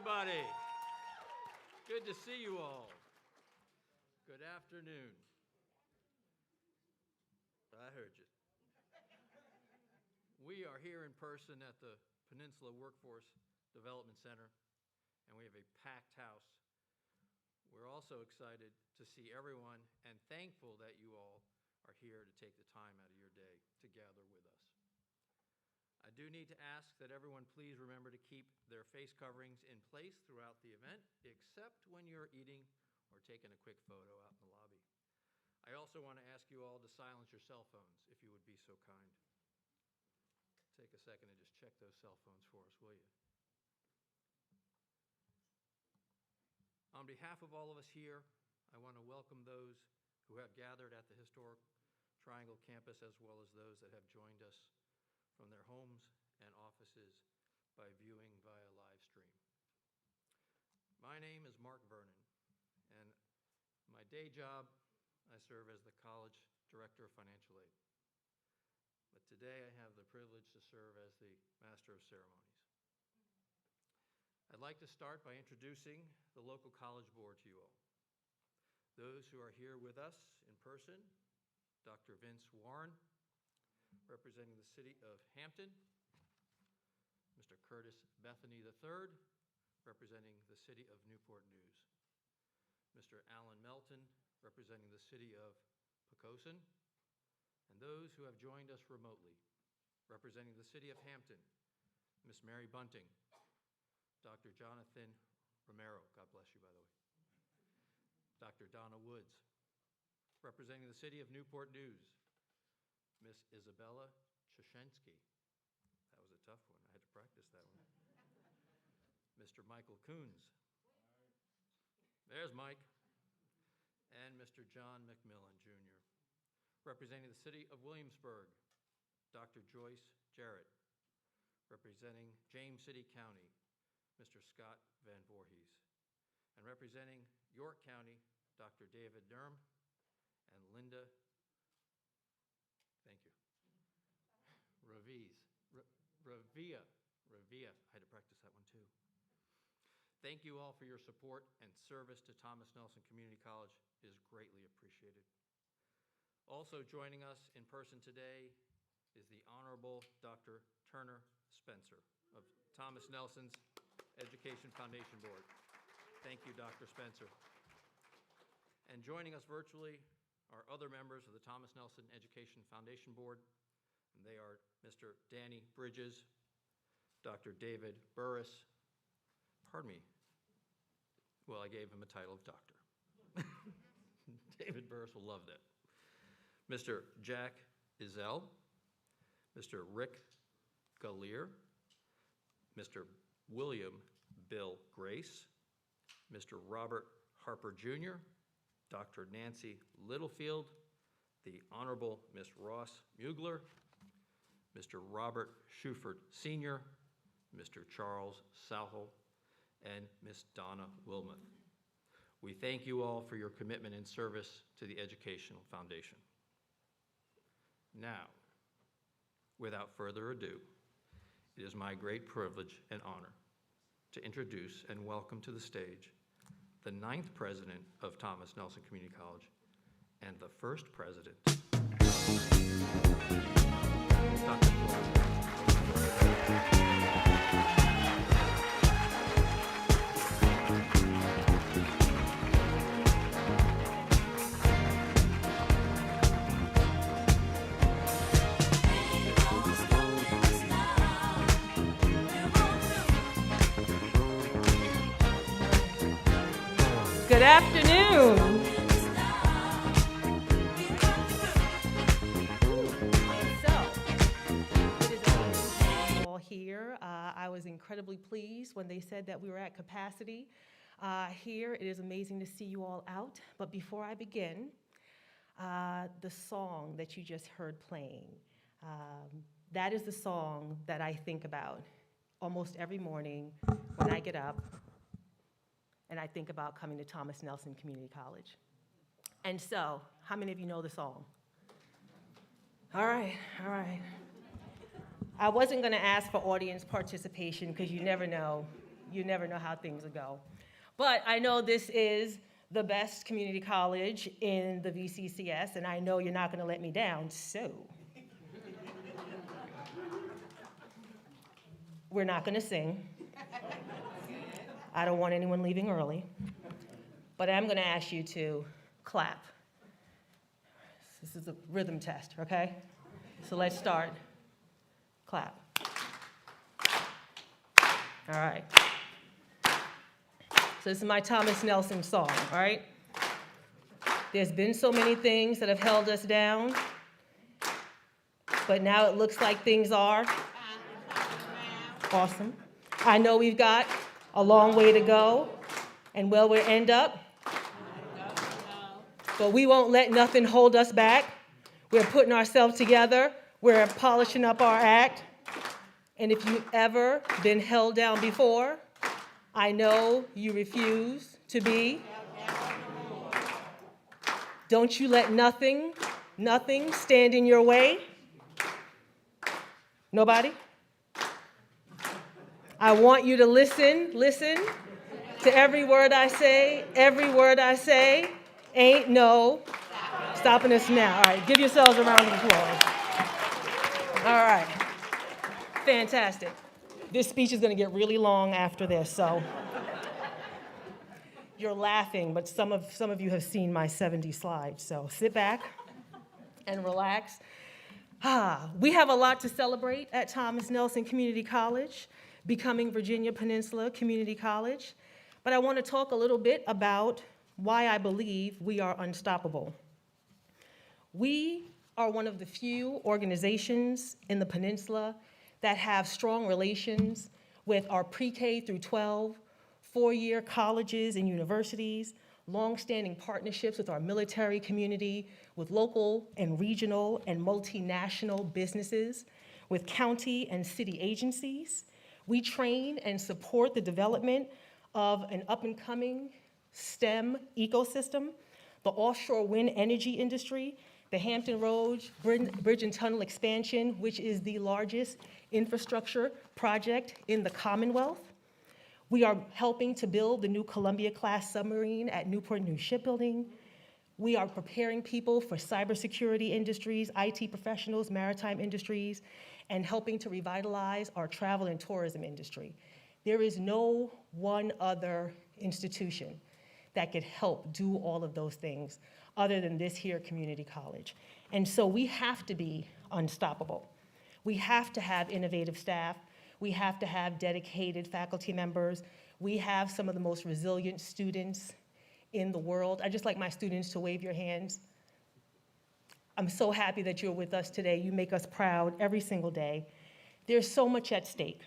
everybody. Good to see you all. Good afternoon. I heard you. We are here in person at the Peninsula Workforce Development Center, and we have a packed house. We're also excited to see everyone and thankful that you all are here to take the time out of your day to gather with us. I do need to ask that everyone please remember to keep their face coverings in place throughout the event, except when you're eating or taking a quick photo out in the lobby. I also want to ask you all to silence your cell phones, if you would be so kind. Take a second and just check those cell phones for us, will you? On behalf of all of us here, I want to welcome those who have gathered at the historic Triangle campus, as well as those that have joined us from their homes and offices by viewing via live stream. My name is Mark Vernon, and my day job, I serve as the College Director of Financial Aid. But today I have the privilege to serve as the Master of Ceremonies. I'd like to start by introducing the local College Board to you all. Those who are here with us in person, Dr. Vince Warren, representing the City of Hampton, Mr. Curtis Bethany III, representing the City of Newport News, Mr. Alan Melton, representing the City of Poquoson, and those who have joined us remotely, representing the City of Hampton, Miss Mary Bunting, Dr. Jonathan Romero, God bless you, by the way, Dr. Donna Woods, representing the City of Newport News, Miss Isabella Chashensky. That was a tough one. I had to practice that one. Mr. Michael Coons. There's Mike. And Mr. John McMillan, Jr. Representing the City of Williamsburg, Dr. Joyce Jarrett. Representing James City County, Mr. Scott Van Voorhees. And representing York County, Dr. David Durham and Linda, thank you, Ravia. I had to practice that one too. Thank you all for your support and service to Thomas Nelson Community College. It is greatly appreciated. Also joining us in person today is the Honorable Dr. Turner Spencer of Thomas Nelson's Education Foundation Board. Thank you, Dr. Spencer. And joining us virtually are other members of the Thomas Nelson Education Foundation Board, and they are Mr. Danny Bridges, Dr. David Burris, pardon me, well, I gave him a title of doctor. David Burris will love that. Mr. Jack Izell, Mr. Rick Gallier, Mr. William Bill Grace, Mr. Robert Harper Jr., Dr. Nancy Littlefield, the Honorable Miss Ross Mugler, Mr. Robert Schuford Sr., Mr. Charles Souhel, and Miss Donna Wilmoth. We thank you all for your commitment and service to the Educational Foundation. Now, without further ado, it is my great privilege and honor to introduce and welcome to the stage the 9th president of Thomas Nelson Community College and the first president, Dr. Good afternoon. All here. I was incredibly pleased when they said that we were at capacity. Here, it is amazing to see you all out. But before I begin, the song that you just heard playing, that is the song that I think about almost every morning when I get up and I think about coming to Thomas Nelson Community College. And so, how many of you know the song? All right. I wasn't gonna ask for audience participation because you never know You never know how things will go. But I know this is the best community college in the VCCS, and I know you're not going to let me down, so we're not going to sing. I don't want anyone leaving early. But I'm going to ask you to clap. This is a rhythm test, okay? So let's start. Clap. All right. So this is my Thomas Nelson song, all right? There's been so many things that have held us down, but now it looks like things are awesome. I know we've got a long way to go, and where we'll end up, but we won't let nothing hold us back. We're putting ourselves together. We're polishing up our act. And if you've ever been held down before, I know you refuse to be. Don't you let nothing stand in your way. Nobody? I want you to listen to every word I say. Every word I say ain't no stopping us now. All right, give yourselves a round of applause. All right, fantastic. This speech is going to get really long after this, so you're laughing, but some of you have seen my 70 slides, so sit back and relax. We have a lot to celebrate at Thomas Nelson Community College, becoming Virginia Peninsula Community College, but I want to talk a little bit about why I believe we are unstoppable. We are one of the few organizations in the peninsula that have strong relations with our pre-K through 12, four-year colleges and universities, long-standing partnerships with our military community, with local and regional and multinational businesses, with county and city agencies. We train and support the development of an up-and-coming STEM ecosystem, the offshore wind energy industry, the Hampton Roads Bridge and Tunnel expansion, which is the largest infrastructure project in the Commonwealth. We are helping to build the new Columbia-class submarine at Newport News Shipbuilding. We are preparing people for cybersecurity industries, IT professionals, maritime industries, and helping to revitalize our travel and tourism industry. There is no one other institution that could help do all of those things other than this here community college. And so we have to be unstoppable. We have to have innovative staff. We have to have dedicated faculty members. We have some of the most resilient students in the world. I'd just like my students to wave your hands. I'm so happy that you're with us today. You make us proud every single day. There's so much at stake.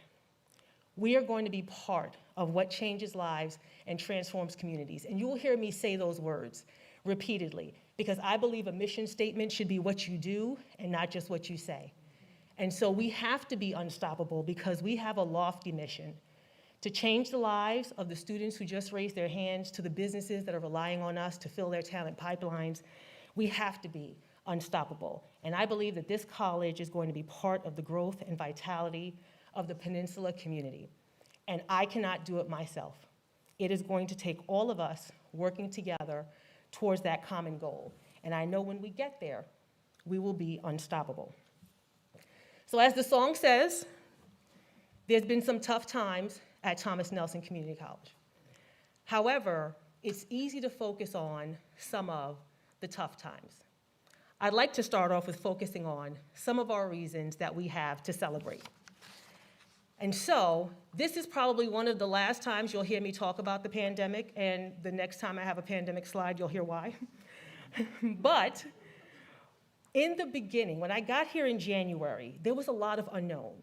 We are going to be part of what changes lives and transforms communities. And you will hear me say those words repeatedly, because I believe a mission statement should be what you do and not just what you say. And so we have to be unstoppable because we have a lofty mission to change the lives of the students who just raised their hands, to the businesses that are relying on us to fill their talent pipelines. We have to be unstoppable. And I believe that this college is going to be part of the growth and vitality of the Peninsula community. And I cannot do it myself. It is going to take all of us working together towards that common goal. And I know when we get there, we will be unstoppable. So as the song says, there's been some tough times at Thomas Nelson Community College. However, it's easy to focus on some of the tough times. I'd like to start off with focusing on some of our reasons that we have to celebrate. And so this is probably one of the last times you'll hear me talk about the pandemic, and the next time I have a pandemic slide, you'll hear why. But in the beginning, when I got here in January, there was a lot of unknown,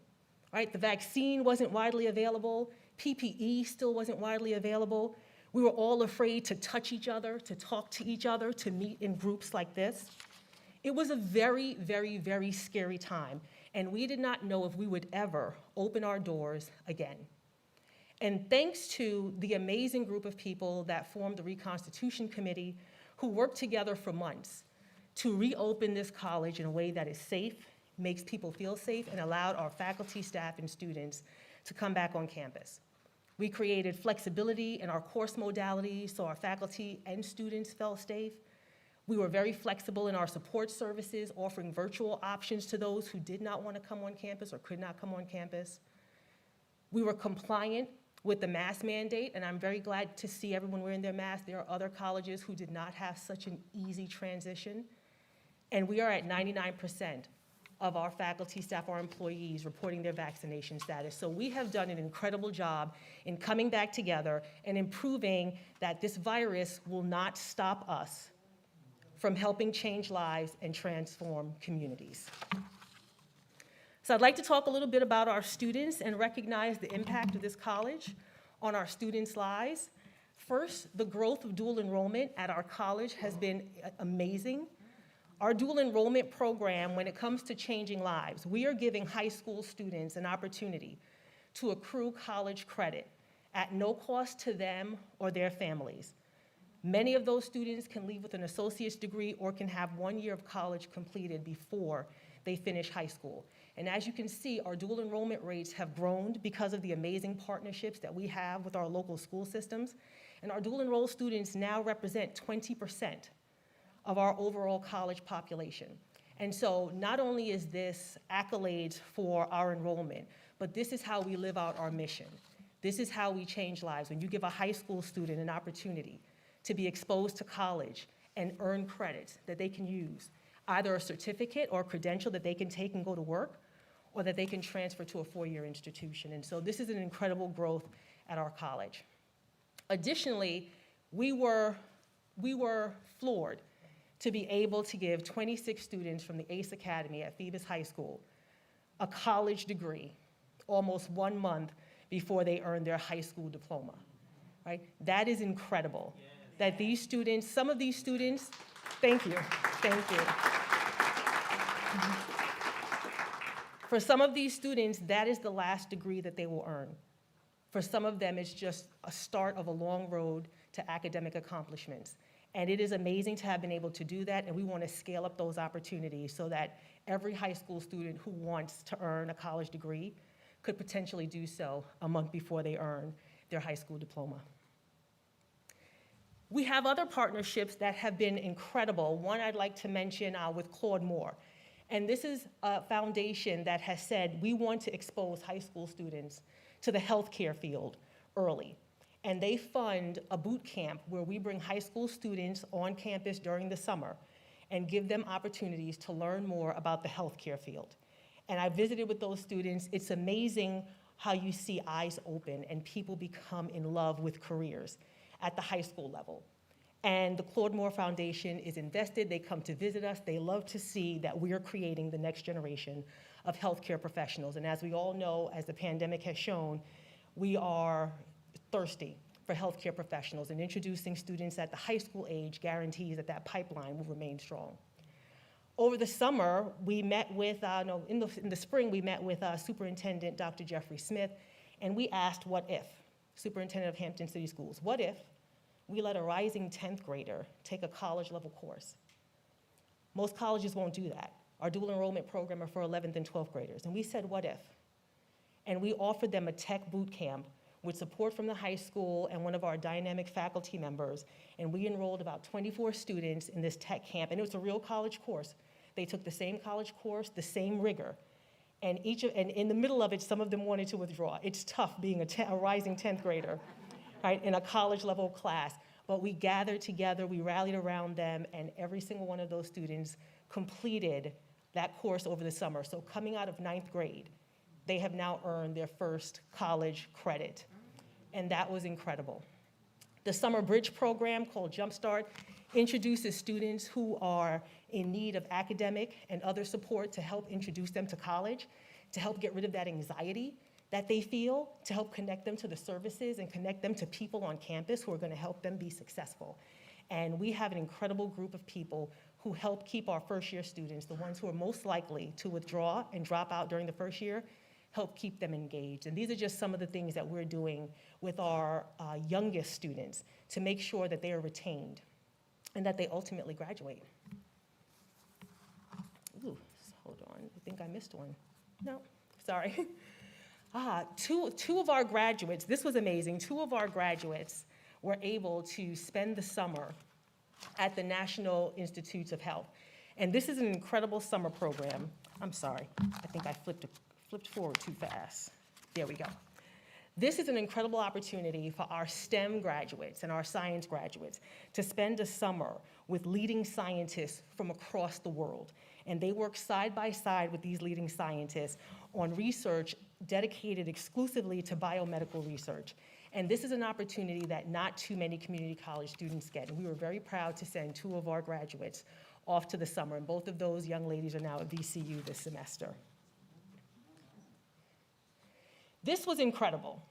right? The vaccine wasn't widely available. PPE still wasn't widely available. We were all afraid to touch each other, to talk to each other, to meet in groups like this. It was a very, very, very scary time, and we did not know if we would ever open our doors again. And thanks to the amazing group of people that formed the Reconstitution Committee, who worked together for months to reopen this college in a way that is safe, makes people feel safe, and allowed our faculty, staff, and students to come back on campus. We created flexibility in our course modalities so our faculty and students felt safe. We were very flexible in our support services, offering virtual options to those who did not want to come on campus or could not come on campus. We were compliant with the mask mandate, and I'm very glad to see everyone wearing their mask. There are other colleges who did not have such an easy transition. And we are at 99% of our faculty, staff, our employees reporting their vaccination status. So we have done an incredible job in coming back together and improving that this virus will not stop us from helping change lives and transform communities. So I'd like to talk a little bit about our students and recognize the impact of this college on our students' lives. First, the growth of dual enrollment at our college has been amazing. Our dual enrollment program, when it comes to changing lives, we are giving high school students an opportunity to accrue college credit at no cost to them or their families. Many of those students can leave with an associate's degree or can have 1 year of college completed before they finish high school. And as you can see, our dual enrollment rates have grown because of the amazing partnerships that we have with our local school systems. And our dual enrolled students now represent 20% of our overall college population. And so not only is this accolades for our enrollment, but this is how we live out our mission. This is how we change lives. When you give a high school student an opportunity to be exposed to college and earn credits that they can use, either a certificate or a credential that they can take and go to work, or that they can transfer to a four-year institution. And so this is an incredible growth at our college. Additionally, we were floored to be able to give 26 students from the ACE Academy at Phoebus High School a college degree almost 1 month before they earned their high school diploma, right? That is incredible. Yes. That these students, some of these students, thank you. For some of these students, that is the last degree that they will earn. For some of them, it's just a start of a long road to academic accomplishments. And it is amazing to have been able to do that, and we want to scale up those opportunities so that every high school student who wants to earn a college degree could potentially do so a month before they earn their high school diploma. We have other partnerships that have been incredible. One I'd like to mention with Claude Moore. And this is a foundation that has said we want to expose high school students to the healthcare field early. And they fund a boot camp where we bring high school students on campus during the summer and give them opportunities to learn more about the healthcare field. And I visited with those students. It's amazing how you see eyes open and people become in love with careers at the high school level. And the Claude Moore Foundation is invested. They come to visit us. They love to see that we are creating the next generation of healthcare professionals. And as we all know, as the pandemic has shown, we are thirsty for healthcare professionals, and introducing students at the high school age guarantees that that pipeline will remain strong. Over the summer, we met with, in the spring, we met with Superintendent Dr. Jeffrey Smith, and we asked, what if? Superintendent of Hampton City Schools, what if we let a rising 10th grader take a college level course? Most colleges won't do that. Our dual enrollment program are for 11th and 12th graders. And we said, what if? And we offered them a tech boot camp with support from the high school and one of our dynamic faculty members. And we enrolled about 24 students in this tech camp. And it was a real college course. They took the same college course, the same rigor. And in the middle of it, some of them wanted to withdraw. It's tough being a rising 10th grader, right, in a college level class. But we gathered together, we rallied around them, and every single one of those students completed that course over the summer. So coming out of 9th grade, they have now earned their first college credit. And that was incredible. The Summer Bridge program called Jumpstart introduces students who are in need of academic and other support to help introduce them to college, to help get rid of that anxiety that they feel, to help connect them to the services and connect them to people on campus who are going to help them be successful. And we have an incredible group of people who help keep our first-year students, the ones who are most likely to withdraw and drop out during the first year, help keep them engaged. And these are just some of the things that we're doing with our youngest students to make sure that they are retained and that they ultimately graduate. Ooh, hold on, I think I missed one. No, sorry. Two of our graduates, this was amazing, two of our graduates were able to spend the summer at the National Institutes of Health. And this is an incredible summer program. I'm sorry, I think I flipped forward too fast. There we go. This is an incredible opportunity for our STEM graduates and our science graduates to spend a summer with leading scientists from across the world. And they work side by side with these leading scientists on research dedicated exclusively to biomedical research. And this is an opportunity that not too many community college students get. And we were very proud to send two of our graduates off to the summer. And both of those young ladies are now at VCU this semester. This was incredible.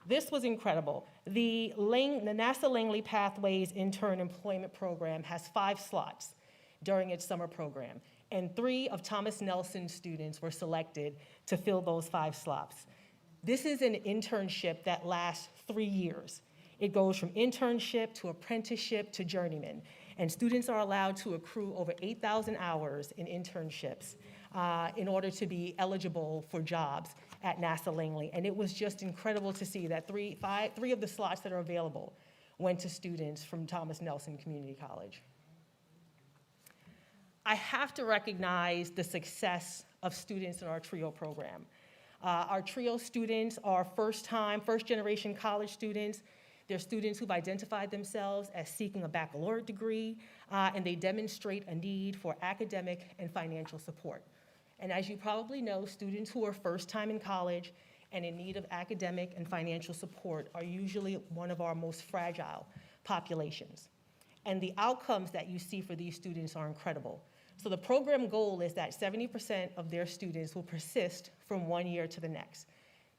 This was incredible. The NASA Langley Pathways Intern Employment Program has 5 slots during its summer program, and 3 of Thomas Nelson's students were selected to fill those 5 slots. This is an internship that lasts 3 years. It goes from internship to apprenticeship to journeyman, and students are allowed to accrue over 8,000 hours in internships in order to be eligible for jobs at NASA Langley. And it was just incredible to see that 3 of the slots that are available went to students from Thomas Nelson Community College. I have to recognize the success of students in our TRIO program. Our TRIO students are first-generation college students. They're students who've identified themselves as seeking a baccalaureate degree, and they demonstrate a need for academic and financial support. And as you probably know, students who are first time in college and in need of academic and financial support are usually one of our most fragile populations. And the outcomes that you see for these students are incredible. So the program goal is that 70% of their students will persist from one year to the next.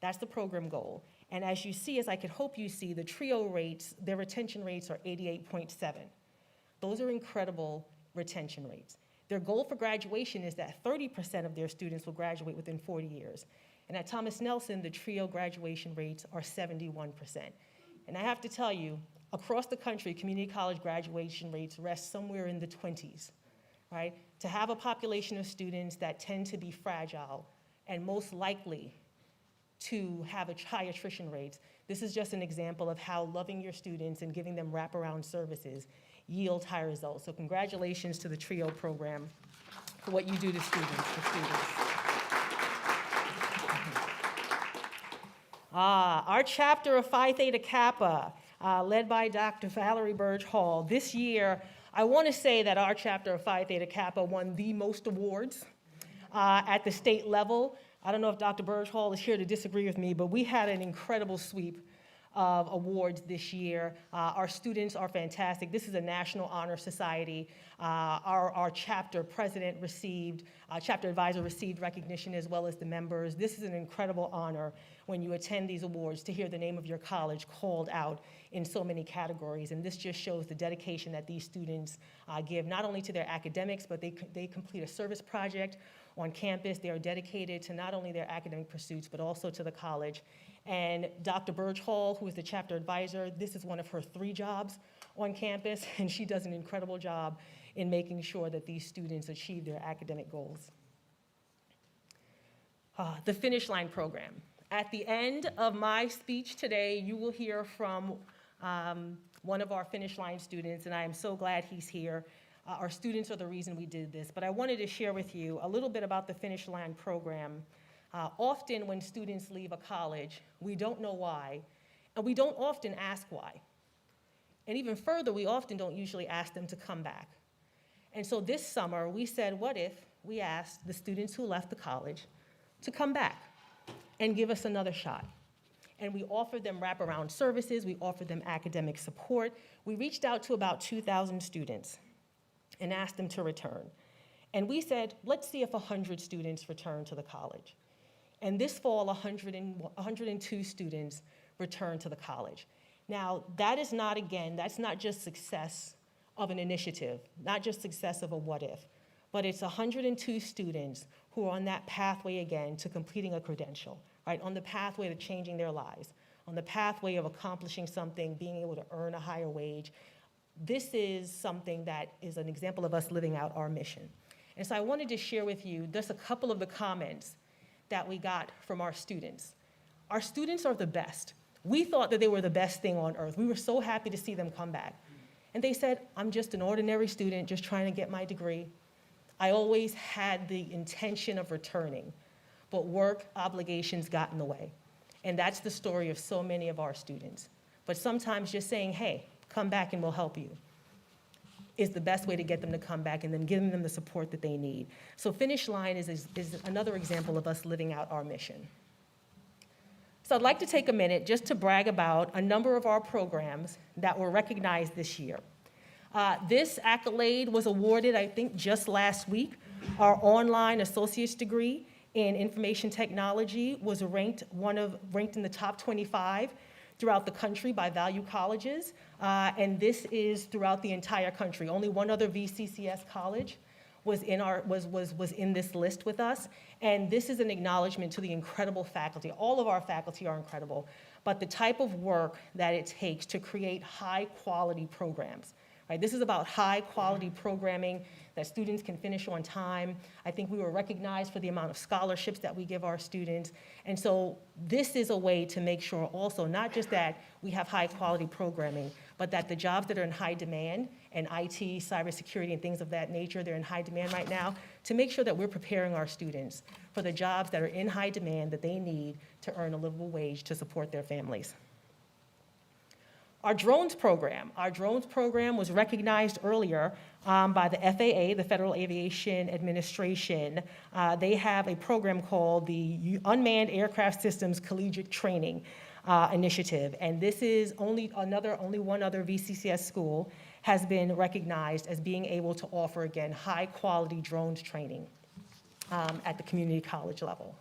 That's the program goal. And as you see, as I could hope you see, the TRIO rates, their retention rates are 88.7. Those are incredible retention rates. Their goal for graduation is that 30% of their students will graduate within 40 years. And at Thomas Nelson, the TRIO graduation rates are 71%. And I have to tell you, across the country, community college graduation rates rest somewhere in the 20s, right? To have a population of students that tend to be fragile and most likely to have high attrition rates, this is just an example of how loving your students and giving them wraparound services yield high results. So congratulations to the TRIO program for what you do to students. Our chapter of Phi Theta Kappa, led by Dr. Valerie Burge Hall. This year, I want to say that our chapter of Phi Theta Kappa won the most awards at the state level. I don't know if Dr. Burge Hall is here to disagree with me, but we had an incredible sweep of awards this year. Our students are fantastic. This is a National Honor Society. Our chapter president received, chapter advisor received recognition as well as the members. This is an incredible honor when you attend these awards to hear the name of your college called out in so many categories. And this just shows the dedication that these students give not only to their academics, but they complete a service project on campus. They are dedicated to not only their academic pursuits, but also to the college. And Dr. Burge Hall, who is the chapter advisor, this is one of her 3 jobs on campus, and she does an incredible job in making sure that these students achieve their academic goals. The Finish Line program. At the end of my speech today, you will hear from one of our Finish Line students, and I am so glad he's here. Our students are the reason we did this, but I wanted to share with you a little bit about the Finish Line program. Often when students leave a college, we don't know why, and we don't often ask why. And even further, we often don't usually ask them to come back. And so this summer, we said, what if we asked the students who left the college to come back and give us another shot? And we offered them wraparound services, we offered them academic support. We reached out to about 2,000 students and asked them to return. And we said, let's see if 100 students return to the college. And this fall, 102 students returned to the college. Now, that is not, again, that's not just success of an initiative, not just success of a what if, but it's 102 students who are on that pathway again to completing a credential, right? On the pathway to changing their lives, on the pathway of accomplishing something, being able to earn a higher wage. This is something that is an example of us living out our mission. And so I wanted to share with you just a couple of the comments that we got from our students. Our students are the best. We thought that they were the best thing on earth. We were so happy to see them come back. And they said, I'm just an ordinary student just trying to get my degree. I always had the intention of returning, but work obligations got in the way. And that's the story of so many of our students. But sometimes just saying, hey, come back and we'll help you, is the best way to get them to come back and then giving them the support that they need. So Finish Line is another example of us living out our mission. So I'd like to take a minute just to brag about a number of our programs that were recognized this year. This accolade was awarded, I think, just last week. Our online associate's degree in information technology was ranked in the top 25 throughout the country by Value Colleges, and this is throughout the entire country. Only one other VCCS college was in this list with us, and this is an acknowledgement to the incredible faculty. All of our faculty are incredible, but the type of work that it takes to create high-quality programs. Right? This is about high-quality programming that students can finish on time. I think we were recognized for the amount of scholarships that we give our students. And so this is a way to make sure also, not just that we have high-quality programming, but that the jobs that are in high demand, and IT, cybersecurity, and things of that nature, they're in high demand right now, to make sure that we're preparing our students for the jobs that are in high demand that they need to earn a livable wage to support their families. Our drones program was recognized earlier by the FAA, the Federal Aviation Administration. They have a program called the Unmanned Aircraft Systems Collegiate Training Initiative, and this is only one other VCCS school has been recognized as being able to offer, again, high-quality drones training at the community college level.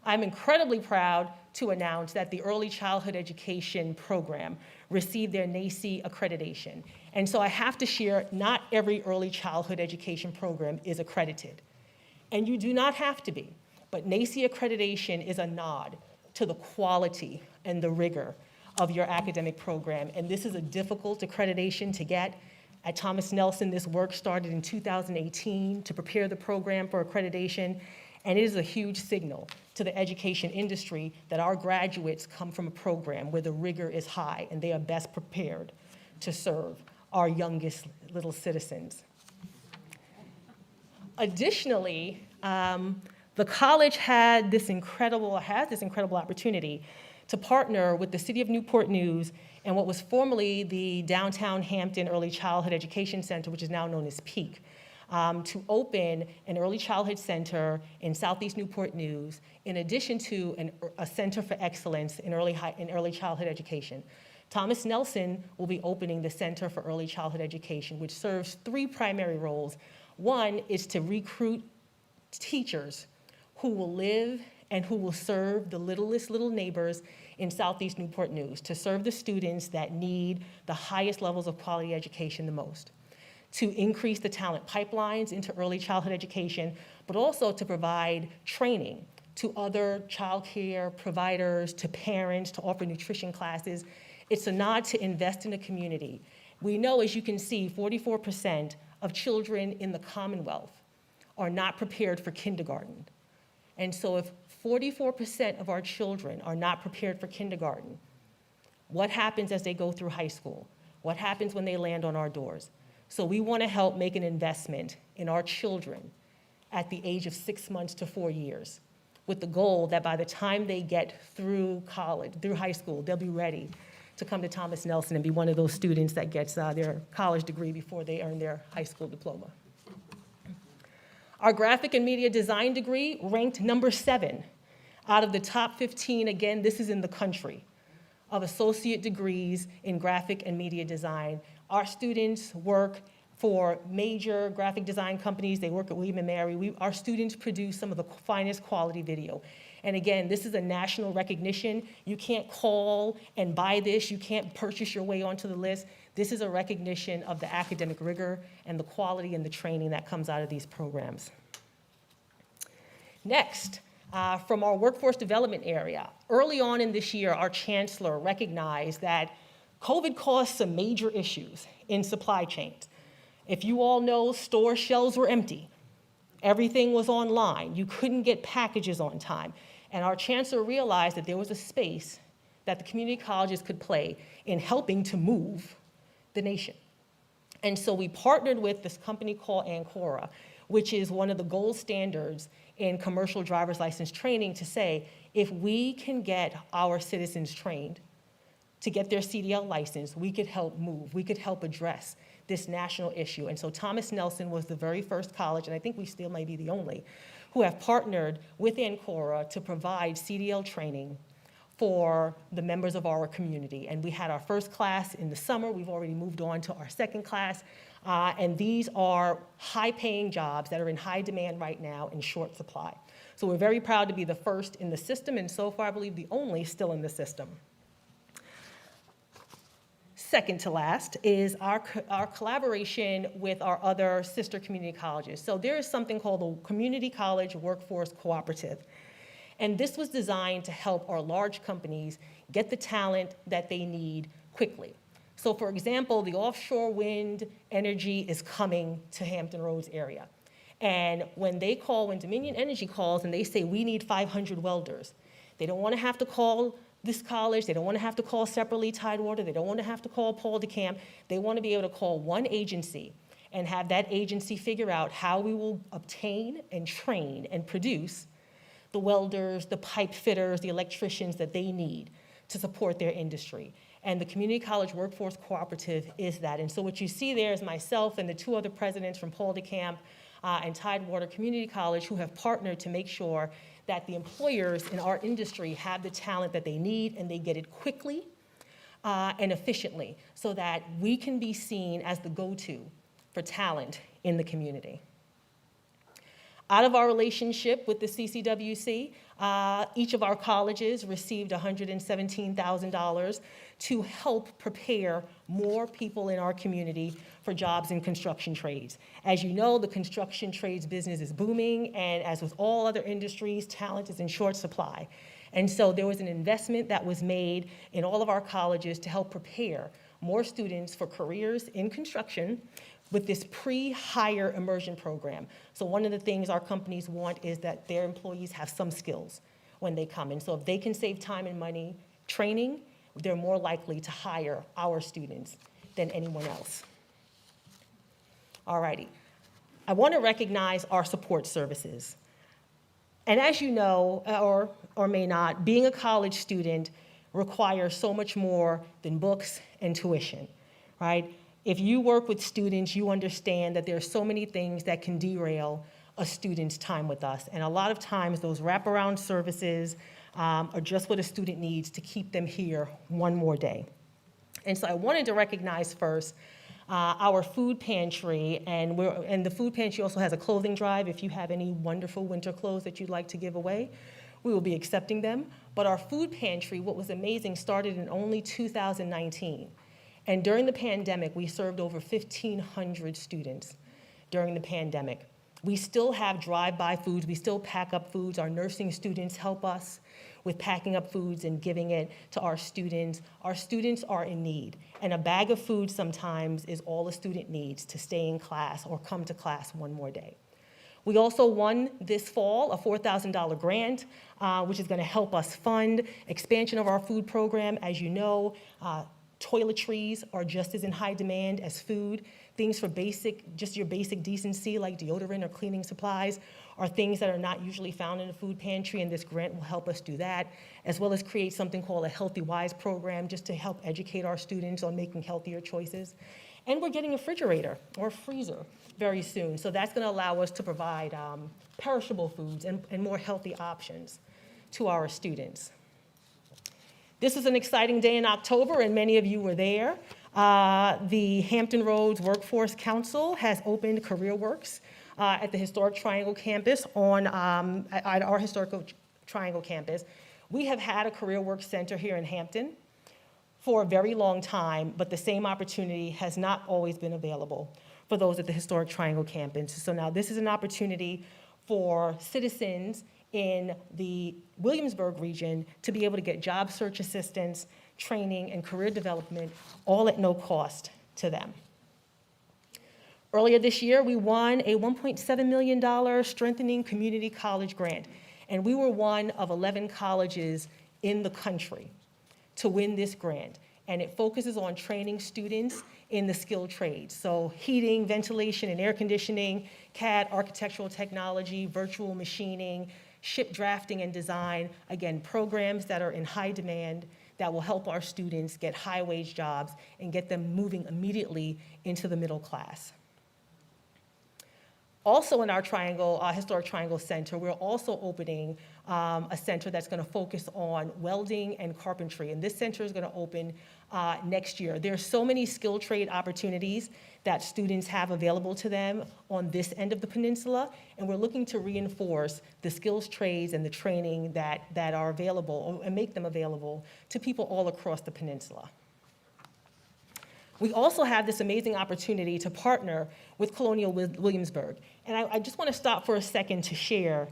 I'm incredibly proud to announce that the Early Childhood Education Program received their NAEYC accreditation. And so I have to share, not every early childhood education program is accredited. And you do not have to be, but NAEYC accreditation is a nod to the quality and the rigor of your academic program. And this is a difficult accreditation to get. At Thomas Nelson, this work started in 2018 to prepare the program for accreditation. And it is a huge signal to the education industry that our graduates come from a program where the rigor is high and they are best prepared to serve our youngest little citizens. Additionally, the college has this incredible opportunity to partner with the City of Newport News and what was formerly the Downtown Hampton Early Childhood Education Center, which is now known as PEAK, to open an early childhood center in Southeast Newport News, in addition to a center for excellence in early childhood education. Thomas Nelson will be opening the Center for Early Childhood Education, which serves three primary roles. One is to recruit teachers who will live and who will serve the littlest little neighbors in Southeast Newport News, to serve the students that need the highest levels of quality education the most, to increase the talent pipelines into early childhood education, but also to provide training to other child care providers, to parents, to offer nutrition classes. It's a nod to invest in the community. We know, as you can see, 44% of children in the Commonwealth are not prepared for kindergarten. And so if 44% of our children are not prepared for kindergarten, what happens as they go through high school? What happens when they land on our doors? So we want to help make an investment in our children at the age of 6 months to 4 years, with the goal that by the time they get through college, through high school, they'll be ready to come to Thomas Nelson and be one of those students that gets their college degree before they earn their high school diploma. Our graphic and media design degree ranked number 7 out of the top 15, again, this is in the country, of associate degrees in graphic and media design. Our students work for major graphic design companies. They work at William & Mary. Our students produce some of the finest quality video. And again, this is a national recognition. You can't call and buy this. You can't purchase your way onto the list. This is a recognition of the academic rigor and the quality and the training that comes out of these programs. Next, from our workforce development area, early on in this year, our chancellor recognized that COVID caused some major issues in supply chains. If you all know, store shelves were empty. Everything was online. You couldn't get packages on time. And our chancellor realized that there was a space that the community colleges could play in helping to move the nation. And so we partnered with this company called Ancora, which is one of the gold standards in commercial driver's license training, to say, if we can get our citizens trained to get their CDL license, we could help move, we could help address this national issue. And so Thomas Nelson was the very first college, and I think we still may be the only, who have partnered with Ancora to provide CDL training for the members of our community. And we had our first class in the summer. We've already moved on to our second class. And these are high-paying jobs that are in high demand right now in short supply. So we're very proud to be the first in the system, and so far I believe the only still in the system. Second to last is our collaboration with our other sister community colleges. So there is something called the Community College Workforce Cooperative. And this was designed to help our large companies get the talent that they need quickly. So for example, the offshore wind energy is coming to Hampton Roads area. And when Dominion Energy calls and they say, we need 500 welders, they don't want to have to call this college, they don't want to have to call separately Tidewater, they don't want to have to call Paul DeCamp. They want to be able to call one agency and have that agency figure out how we will obtain and train and produce the welders, the pipe fitters, the electricians that they need to support their industry. And the Community College Workforce Cooperative is that. And so what you see there is myself and the two other presidents from Paul DeCamp and Tidewater Community College who have partnered to make sure that the employers in our industry have the talent that they need and they get it quickly and efficiently so that we can be seen as the go-to for talent in the community. Out of our relationship with the CCWC, each of our colleges received $117,000 to help prepare more people in our community for jobs in construction trades. As you know, the construction trades business is booming, and as with all other industries, talent is in short supply. And so there was an investment that was made in all of our colleges to help prepare more students for careers in construction with this pre-hire immersion program. So one of the things our companies want is that their employees have some skills when they come in. So if they can save time and money training, they're more likely to hire our students than anyone else. All righty. I want to recognize our support services. And as you know, or may not, being a college student requires so much more than books and tuition, right? If you work with students, you understand that there are so many things that can derail a student's time with us. And a lot of times those wraparound services are just what a student needs to keep them here one more day. And so I wanted to recognize first our food pantry, and the food pantry also has a clothing drive. If you have any wonderful winter clothes that you'd like to give away, we will be accepting them. But our food pantry, what was amazing, started in only 2019. And during the pandemic, we served over 1,500 students during the pandemic. We still have drive-by foods. We still pack up foods. Our nursing students help us with packing up foods and giving it to our students. Our students are in need. And a bag of food sometimes is all a student needs to stay in class or come to class one more day. We also won this fall a $4,000 grant, which is going to help us fund expansion of our food program. As you know, toiletries are just as in high demand as food. Things for just your basic decency like deodorant or cleaning supplies are things that are not usually found in a food pantry, and this grant will help us do that, as well as create something called a Healthy Wise program just to help educate our students on making healthier choices. And we're getting a refrigerator or freezer very soon, so that's gonna allow us to provide perishable foods and more healthy options to our students. This is an exciting day in October, and many of you were there. The Hampton Roads Workforce Council has opened CareerWorks at the Historic Triangle campus at our Historical Triangle campus. We have had a CareerWorks center here in Hampton for a very long time, but the same opportunity has not always been available for those at the Historic Triangle campus. So now this is an opportunity for citizens in the Williamsburg region to be able to get job search assistance, training, and career development, all at no cost to them. Earlier this year, we won a $1.7 million Strengthening Community College grant. And we were one of 11 colleges in the country to win this grant. And it focuses on training students in the skilled trades. So heating, ventilation, and air conditioning, CAD, architectural technology, virtual machining, ship drafting and design. Again, programs that are in high demand that will help our students get high-wage jobs and get them moving immediately into the middle class. Also in our Historic Triangle Center, we're also opening a center that's going to focus on welding and carpentry. And this center is going to open next year. There are so many skilled trade opportunities that students have available to them on this end of the peninsula, and we're looking to reinforce the skills trades and the training that are available and make them available to people all across the peninsula. We also have this amazing opportunity to partner with Colonial Williamsburg. And I just want to stop for a second to share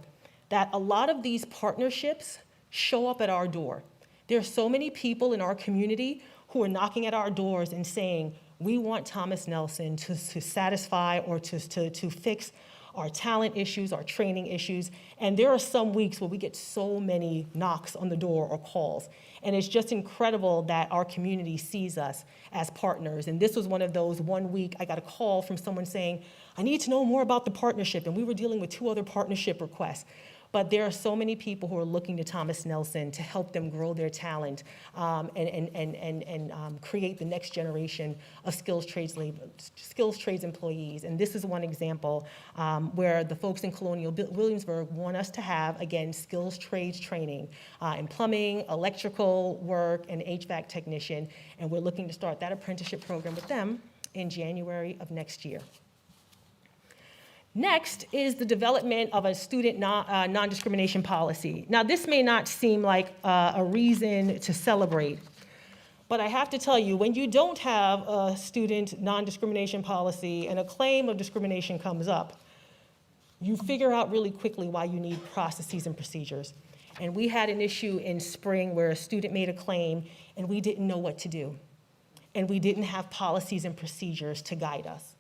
that a lot of these partnerships show up at our door. There are so many people in our community who are knocking at our doors and saying, we want Thomas Nelson to satisfy or to fix our talent issues, our training issues. And there are some weeks where we get so many knocks on the door or calls. And it's just incredible that our community sees us as partners. And this was one of those. One week I got a call from someone saying, I need to know more about the partnership. And we were dealing with 2 other partnership requests. But there are so many people who are looking to Thomas Nelson to help them grow their talent and create the next generation of skills trades employees. And this is one example where the folks in Colonial Williamsburg want us to have, again, skills trades training in plumbing, electrical work, and HVAC technician. And we're looking to start that apprenticeship program with them in January of next year. Next is the development of a student non-discrimination policy. Now, this may not seem like a reason to celebrate, but I have to tell you, when you don't have a student non-discrimination policy and a claim of discrimination comes up, you figure out really quickly why you need processes and procedures. And we had an issue in spring where a student made a claim and we didn't know what to do. And we didn't have policies and procedures to guide us.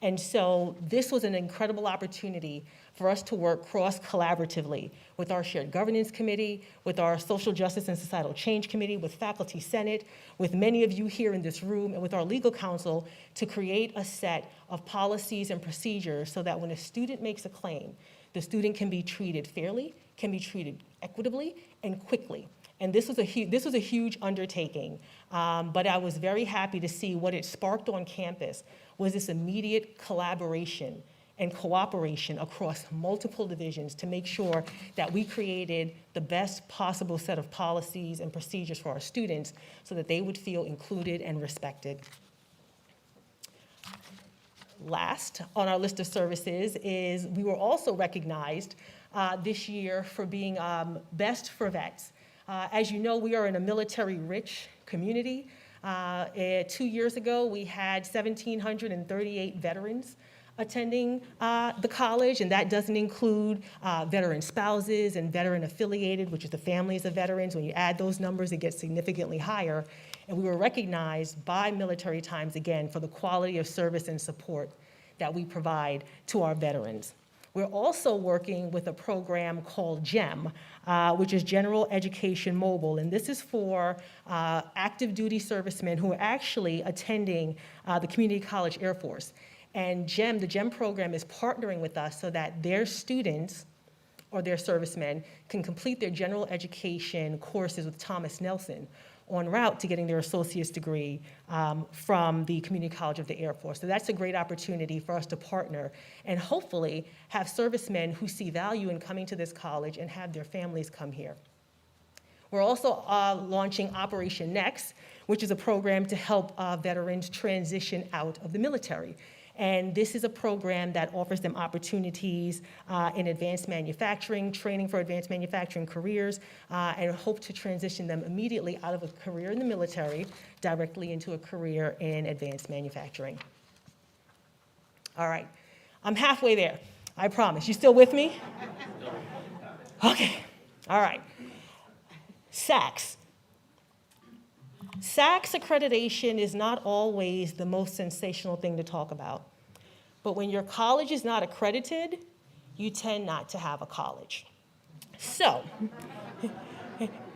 And so this was an incredible opportunity for us to work cross-collaboratively with our Shared Governance Committee, with our Social Justice and Societal Change Committee, with Faculty Senate, with many of you here in this room, and with our legal counsel to create a set of policies and procedures so that when a student makes a claim, the student can be treated fairly, can be treated equitably, and quickly. And this was a huge undertaking, but I was very happy to see what it sparked on campus was this immediate collaboration and cooperation across multiple divisions to make sure that we created the best possible set of policies and procedures for our students so that they would feel included and respected. Last on our list of services is we were also recognized this year for being Best for Vets. As you know, we are in a military-rich community. 2 years ago, we had 1,738 veterans attending the college, and that doesn't include veteran spouses and veteran affiliated, which is the families of veterans. When you add those numbers, it gets significantly higher. And we were recognized by Military Times again for the quality of service and support that we provide to our veterans. We're also working with a program called GEM, which is General Education Mobile, and this is for active duty servicemen who are actually attending the Community College Air Force. And GEM, the GEM program is partnering with us so that their students or their servicemen can complete their general education courses with Thomas Nelson en route to getting their associate's degree from the Community College of the Air Force. So that's a great opportunity for us to partner and hopefully have servicemen who see value in coming to this college and have their families come here. We're also launching Operation Next, which is a program to help veterans transition out of the military. And this is a program that offers them opportunities in advanced manufacturing, training for advanced manufacturing careers, and hope to transition them immediately out of a career in the military directly into a career in advanced manufacturing. All right, I'm halfway there, I promise. You still with me? Okay, all right. SACS. SACS accreditation is not always the most sensational thing to talk about. But when your college is not accredited, you tend not to have a college. So,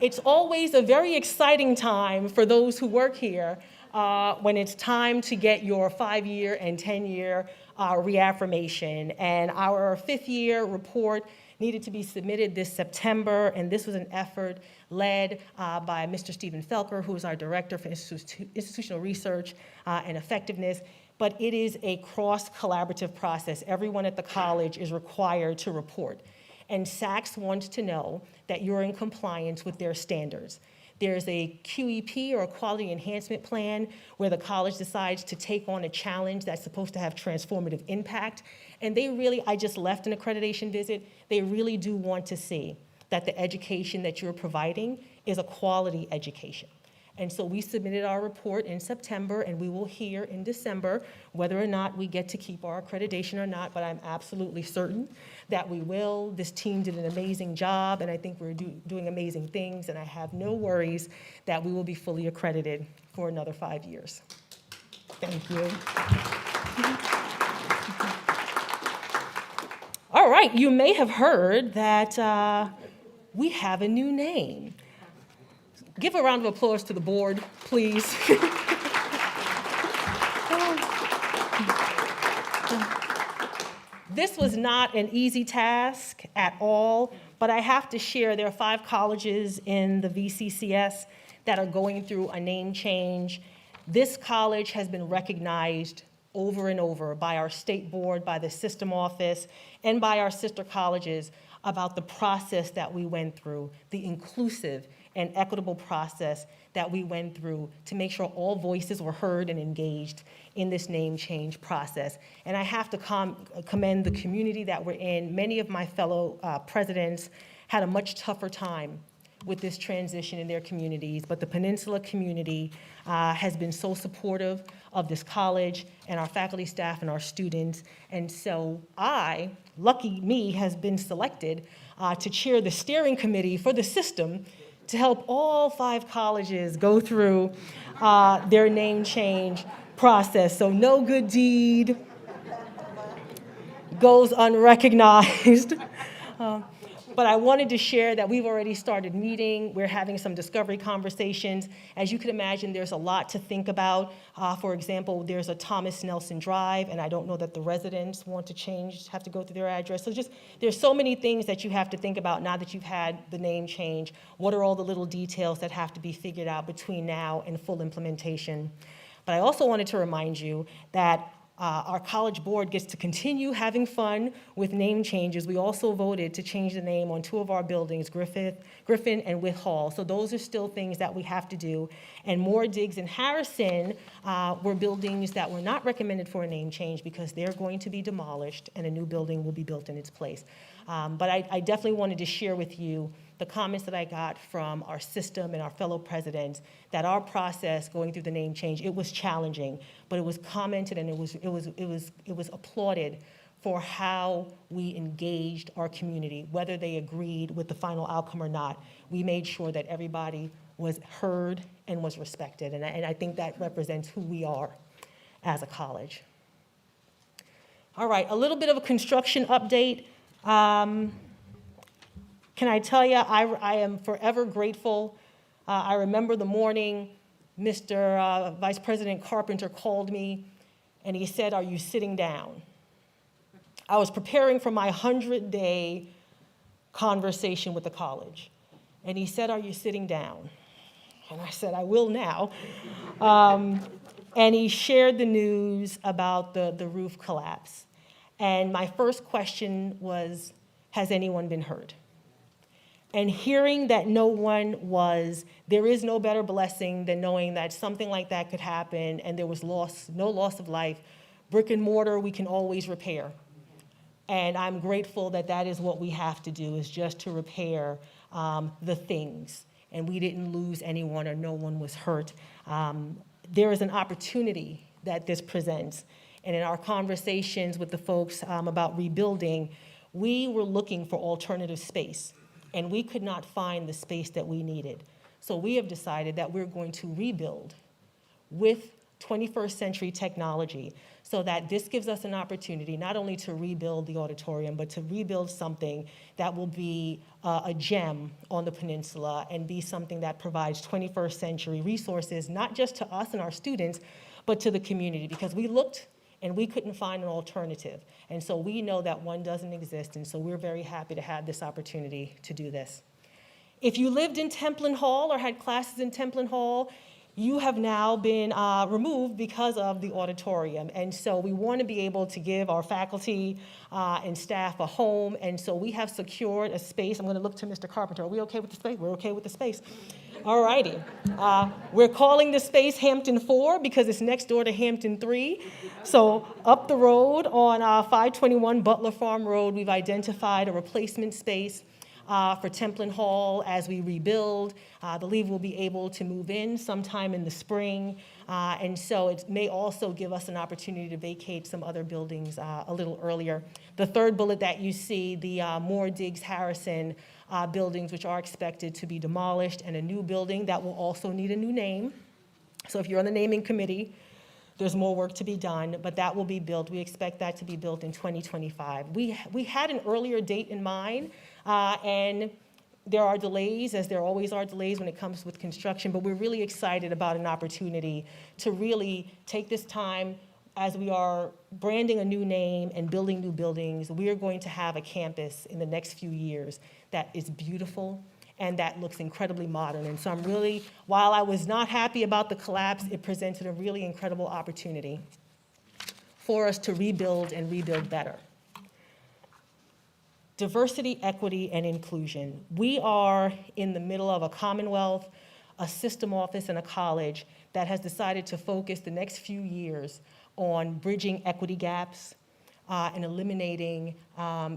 it's always a very exciting time for those who work here when it's time to get your 5-year and 10-year reaffirmation. And our 5th-year report needed to be submitted this September, and this was an effort led by Mr. Stephen Felker, who is our Director for Institutional Research and Effectiveness. But it is a cross-collaborative process. Everyone at the college is required to report. And SACS wants to know that you're in compliance with their standards. There's a QEP, or a Quality Enhancement Plan, where the college decides to take on a challenge that's supposed to have transformative impact. And they really, I just left an accreditation visit, they really do want to see that the education that you're providing is a quality education. And so we submitted our report in September, and we will hear in December whether or not we get to keep our accreditation or not, but I'm absolutely certain that we will. This team did an amazing job, and I think we're doing amazing things, and I have no worries that we will be fully accredited for another 5 years. Thank you. All right, you may have heard that we have a new name. Give a round of applause to the board, please. This was not an easy task at all, but I have to share there are 5 colleges in the VCCS that are going through a name change. This college has been recognized over and over by our state board, by the system office, and by our sister colleges about the process that we went through, the inclusive and equitable process that we went through to make sure all voices were heard and engaged in this name change process. And I have to commend the community that we're in. Many of my fellow presidents had a much tougher time with this transition in their communities, but the Peninsula community has been so supportive of this college and our faculty, staff, and our students. And so I, lucky me, has been selected to chair the steering committee for the system to help all 5 colleges go through their name change process. So no good deed goes unrecognized. But I wanted to share that we've already started meeting. We're having some discovery conversations. As you can imagine, there's a lot to think about. For example, there's a Thomas Nelson Drive, and I don't know that the residents want to change, have to go through their address. So just, there's so many things that you have to think about now that you've had the name change. What are all the little details that have to be figured out between now and full implementation? But I also wanted to remind you that our college board gets to continue having fun with name changes. We also voted to change the name on 2 of our buildings, Griffin and Wythe Hall. So those are still things that we have to do. And Moore, Diggs, and Harrison were buildings that were not recommended for a name change because they're going to be demolished and a new building will be built in its place. But I definitely wanted to share with you the comments that I got from our system and our fellow presidents that our process going through the name change, it was challenging, but it was commented and it was applauded for how we engaged our community, whether they agreed with the final outcome or not. We made sure that everybody was heard and was respected, and I think that represents who we are as a college. All right, a little bit of a construction update. Can I tell you, I am forever grateful. I remember the morning Mr. Vice President Carpenter called me and he said, "Are you sitting down?" I was preparing for my 100-day conversation with the college. And he said, "Are you sitting down?" And I said, "I will now." And he shared the news about the roof collapse. And my first question was, has anyone been hurt? And hearing that no one was, there is no better blessing than knowing that something like that could happen and there was no loss of life. Brick and mortar, we can always repair. And I'm grateful that that is what we have to do, is just to repair the things. And we didn't lose anyone or no one was hurt. There is an opportunity that this presents. And in our conversations with the folks about rebuilding, we were looking for alternative space. And we could not find the space that we needed. So we have decided that we're going to rebuild with 21st century technology, so that this gives us an opportunity not only to rebuild the auditorium, but to rebuild something that will be a gem on the peninsula and be something that provides 21st century resources, not just to us and our students, but to the community, because we looked and we couldn't find an alternative. And so we know that one doesn't exist, and so we're very happy to have this opportunity to do this. If you lived in Templin Hall or had classes in Templin Hall, you have now been removed because of the auditorium. And so we want to be able to give our faculty and staff a home. And so we have secured a space. I'm going to look to Mr. Carpenter. Are we okay with the space? We're okay with the space. All righty. We're calling the space Hampton 4 because it's next door to Hampton 3. So up the road on 521 Butler Farm Road, we've identified a replacement space for Templin Hall as we rebuild. I believe we'll be able to move in sometime in the spring. And so it may also give us an opportunity to vacate some other buildings a little earlier. The third bullet that you see, the Moore Diggs Harrison buildings, which are expected to be demolished, and a new building that will also need a new name. So if you're on the naming committee, there's more work to be done, but that will be built. We expect that to be built in 2025. We had an earlier date in mind, and there are delays, as there always are delays when it comes with construction, but we're really excited about an opportunity to really take this time as we are branding a new name and building new buildings. We are going to have a campus in the next few years that is beautiful and that looks incredibly modern. And so I'm really, while I was not happy about the collapse, it presented a really incredible opportunity for us to rebuild and rebuild better. Diversity, equity, and inclusion. We are in the middle of a Commonwealth, a system office, and a college that has decided to focus the next few years on bridging equity gaps and eliminating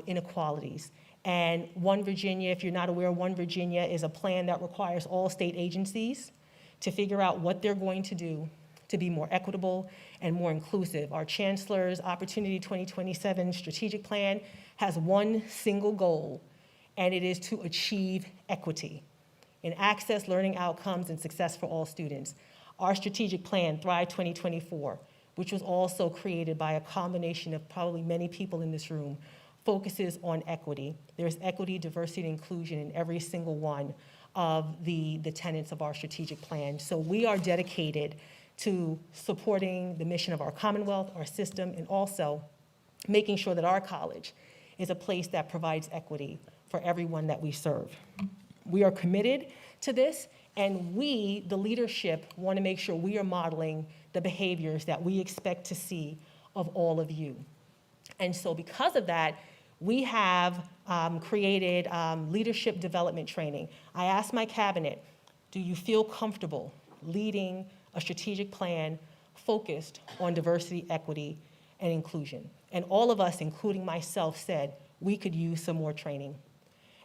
inequalities. And One Virginia, if you're not aware, One Virginia is a plan that requires all state agencies to figure out what they're going to do to be more equitable and more inclusive. Our Chancellor's Opportunity 2027 strategic plan has one single goal, and it is to achieve equity in access, learning outcomes, and success for all students. Our strategic plan, Thrive 2024, which was also created by a combination of probably many people in this room, focuses on equity. There's equity, diversity, and inclusion in every single one of the tenets of our strategic plan. So we are dedicated to supporting the mission of our Commonwealth, our system, and also making sure that our college is a place that provides equity for everyone that we serve. We are committed to this, and we, the leadership, want to make sure we are modeling the behaviors that we expect to see of all of you. And so because of that, we have created leadership development training. I asked my cabinet, do you feel comfortable leading a strategic plan focused on diversity, equity, and inclusion? And all of us, including myself, said we could use some more training.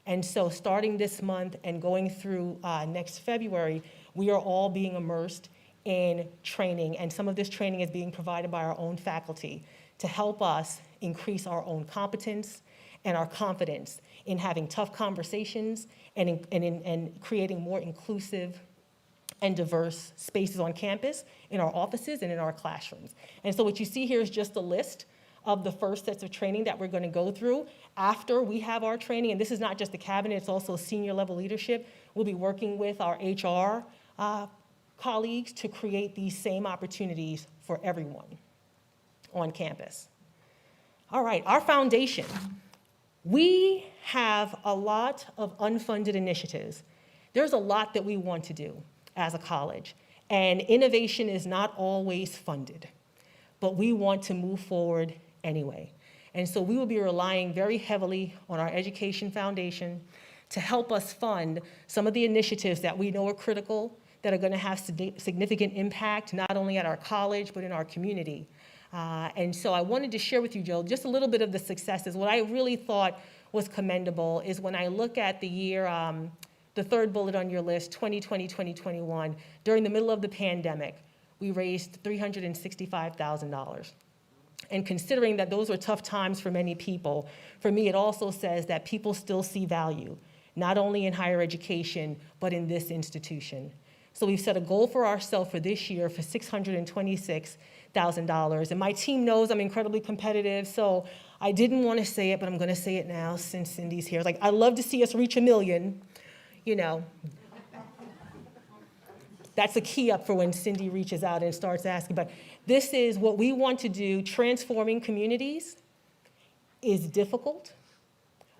And so starting this month and going through next February, we are all being immersed in training. And some of this training is being provided by our own faculty to help us increase our own competence and our confidence in having tough conversations and in creating more inclusive and diverse spaces on campus, in our offices, and in our classrooms. And so what you see here is just a list of the first sets of training that we're going to go through after we have our training. And this is not just the cabinet, it's also senior level leadership. We'll be working with our HR colleagues to create these same opportunities for everyone on campus. All right, our foundation. We have a lot of unfunded initiatives. There's a lot that we want to do as a college, and innovation is not always funded, but we want to move forward anyway. And so we will be relying very heavily on our Education Foundation to help us fund some of the initiatives that we know are critical, that are going to have significant impact, not only at our college, but in our community. And so I wanted to share with you, Joe, just a little bit of the successes. What I really thought was commendable is when I look at the year, the third bullet on your list, 2020, 2021, during the middle of the pandemic, we raised $365,000. And considering that those were tough times for many people, for me, it also says that people still see value, not only in higher education, but in this institution. So we've set a goal for ourselves for this year for $626,000. And my team knows I'm incredibly competitive, so I didn't want to say it, but I'm going to say it now since Cindy's here. Like, I'd love to see us reach $1 million, you know. That's a key up for when Cindy reaches out and starts asking. But this is what we want to do. Transforming communities is difficult,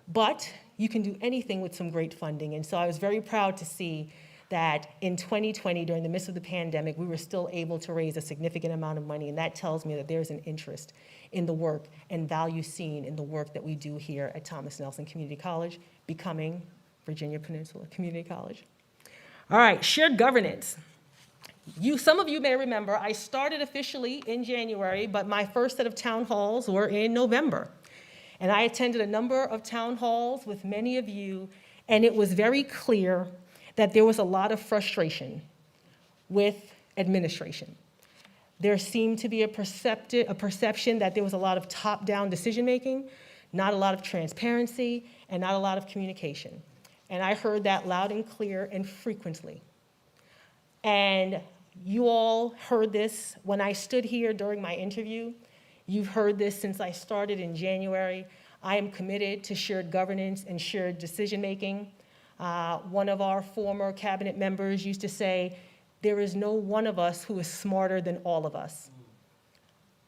but you can do anything with some great funding. And so I was very proud to see that in 2020, during the midst of the pandemic, we were still able to raise a significant amount of money. And that tells me that there's an interest in the work and value seen in the work that we do here at Thomas Nelson Community College, becoming Virginia Peninsula Community College. All right, shared governance. Some of you may remember, I started officially in January, but my first set of town halls were in November. And I attended a number of town halls with many of you, and it was very clear that there was a lot of frustration with administration. There seemed to be a perception that there was a lot of top-down decision-making, not a lot of transparency, and not a lot of communication. And I heard that loud and clear and frequently. And you all heard this when I stood here during my interview. You've heard this since I started in January. I am committed to shared governance and shared decision-making. One of our former cabinet members used to say, there is no one of us who is smarter than all of us.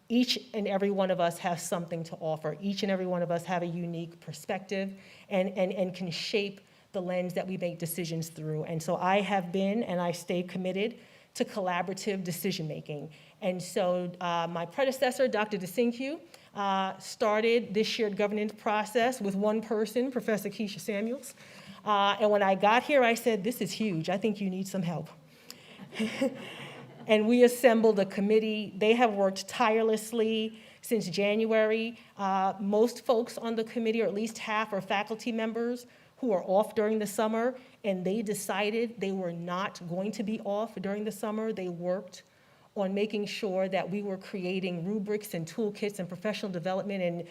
Each and every one of us has something to offer. Each and every one of us have a unique perspective and can shape the lens that we make decisions through. And so I have been, and I stay committed to collaborative decision-making. And so my predecessor, Dr. DeCinque, started this shared governance process with one person, Professor Keisha Samuels. And when I got here, I said, this is huge. I think you need some help. And we assembled a committee. They have worked tirelessly since January. Most folks on the committee, or at least half, are faculty members who are off during the summer, and they decided they were not going to be off during the summer. They worked on making sure that we were creating rubrics and toolkits and professional development and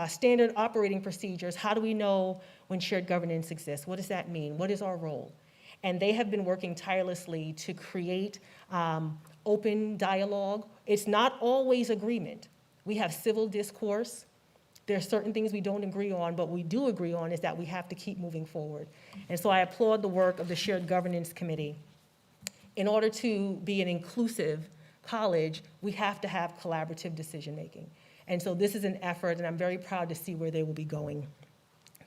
standard operating procedures. How do we know when shared governance exists? What does that mean? What is our role? And they have been working tirelessly to create open dialogue. It's not always agreement. We have civil discourse. There are certain things we don't agree on, but we do agree on is that we have to keep moving forward. And so I applaud the work of the Shared Governance Committee. In order to be an inclusive college, we have to have collaborative decision-making. And so this is an effort, and I'm very proud to see where they will be going.